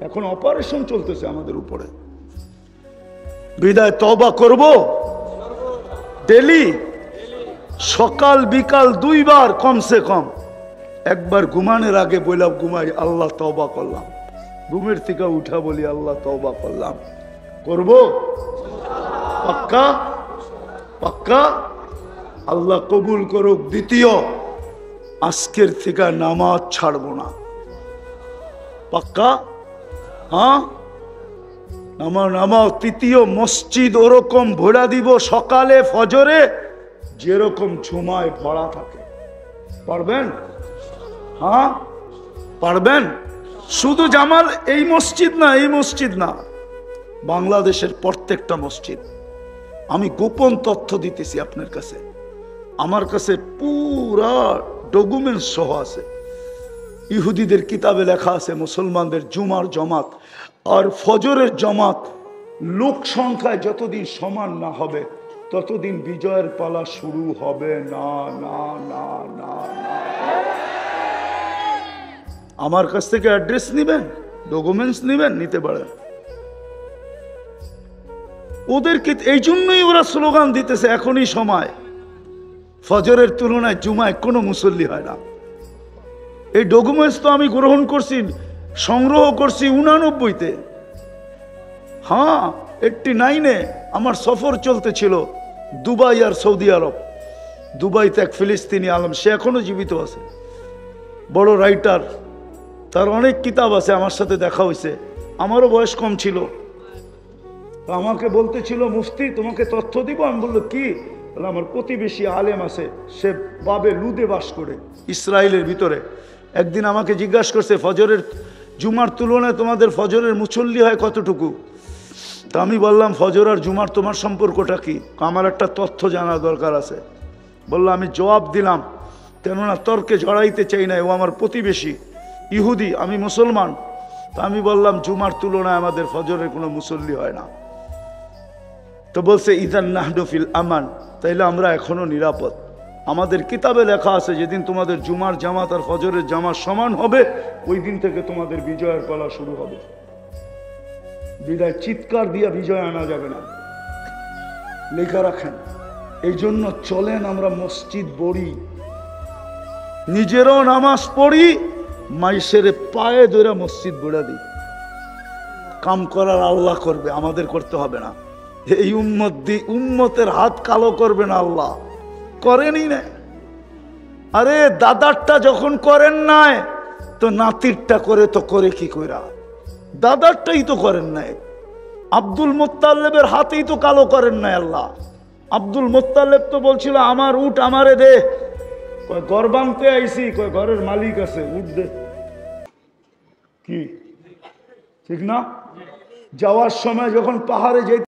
এখন অপারেশন চলতেছে আমাদের উপরে। বিদায় তওবা করব ডেলি, সকাল বিকাল 2 বার কমসে কম। একবার ঘুমানোর আগে বললাম ঘুমাই আল্লাহ তওবা করলাম, ঘুমের থেকে উঠা বলি আল্লাহ তওবা করলাম। করব পাক্কা? পাক্কা? আল্লাহ কবুল করুক। দ্বিতীয়, আজকের থেকে নামাজ ছাড়বো না। পাক্কা? হ্যাঁ, নামাজ। তৃতীয়, মসজিদ ওরকম ভরা দিব সকালে ফজরে যেরকম ঝুমায় ভরা থাকে। পারবেন? হ্যাঁ পারবেন? শুধু জামাল এই মসজিদ না, এই মসজিদ না, বাংলাদেশের প্রত্যেকটা মসজিদ। আমি গোপন তথ্য দিতেছি আপনার কাছে, আমার কাছে পুরা ডকুমেন্টস সহ আছে। ইহুদিদের কিতাবে লেখা আছে মুসলমানদের জুমার জমাত আর ফজরের জমাত লোক সংখ্যায় যতদিন সমান না হবে ততদিন বিজয়ের পালা শুরু হবে না। না না না না। আমার কাছ থেকে অ্যাড্রেস নেবেন, ডকুমেন্টস নেবেন, নিতে পারেন। ওদেরকে এই জন্যই ওরা স্লোগান দিতেছে এখনই সময়। ফজরের তুলনায় জুমায় কোনো মুসল্লি হয় না। এই ডকুমেন্টস তো আমি গ্রহণ করছি, সংগ্রহ করছি 89-তে। হ্যাঁ, 89-এ আমার সফর চলতেছিল দুবাই আর সৌদি আরব। দুবাইতে এক ফিলিস্তিনি আলম, সে এখনো জীবিত আছে, বড় রাইটার, তার অনেক কিতাব আছে, আমার সাথে দেখা হয়েছে। আমারও বয়স কম ছিল। আমাকে বলতেছিল মুফতি তোমাকে তথ্য দিব। আমি বললো কি? আমার প্রতিবেশী আলেম আছে, সে বাবে লুদে বাস করে ইসরায়েলের ভিতরে। একদিন আমাকে জিজ্ঞাসা করছে ফজরের জুমার তুলনায় তোমাদের ফজরের মুসল্লি হয় কতটুকু? তা আমি বললাম ফজর আর জুমার তোমার সম্পর্কটা কি? আমার একটা তথ্য জানা দরকার আছে। বললো আমি জবাব দিলাম, কেননা তর্কে জড়াইতে চাই না, ও আমার প্রতিবেশী ইহুদি, আমি মুসলমান। তা আমি বললাম জুমার তুলনায় আমাদের ফজরের কোনো মুসল্লি হয় না। তো বলছে ইদান নাহনু ফিল আমান, তাইলে আমরা এখনো নিরাপদ। আমাদের কিতাবে লেখা আছে যেদিন তোমাদের জুমার জামাত আর ফজরের জামাত সমান হবে ওই দিন থেকে তোমাদের বিজয়ের পালা শুরু হবে। বিদায় চিৎকার দিয়া বিজয় আনা যাবে না, লেখা রাখেন। এই জন্য চলেন আমরা মসজিদ পড়ি, নিজেরও নামাজ পড়ি, মাইসের পায়ে ধরে মসজিদ গড়া দিই। কাম করার আল্লাহ করবে, আমাদের করতে হবে না। এই উম্মতের হাত কালো করবে না আল্লাহ, করেনি না। আরে দাদারটা যখন করেন নাই তো নাতিরটা করে তো করে কি কইরা, দাদারটাই তো করেন নাই। আব্দুল মুত্তালিবের হাতেই তো কালো করেন নাই আল্লাহ। আব্দুল মুত্তালিব তো বলছিল আমার উট আমারে দে, কয় ঘর ভাঙতে আইসি, কয় ঘরের মালিক আছে, উট দে। কি ঠিক না? যাওয়ার সময় যখন পাহাড়ে যাই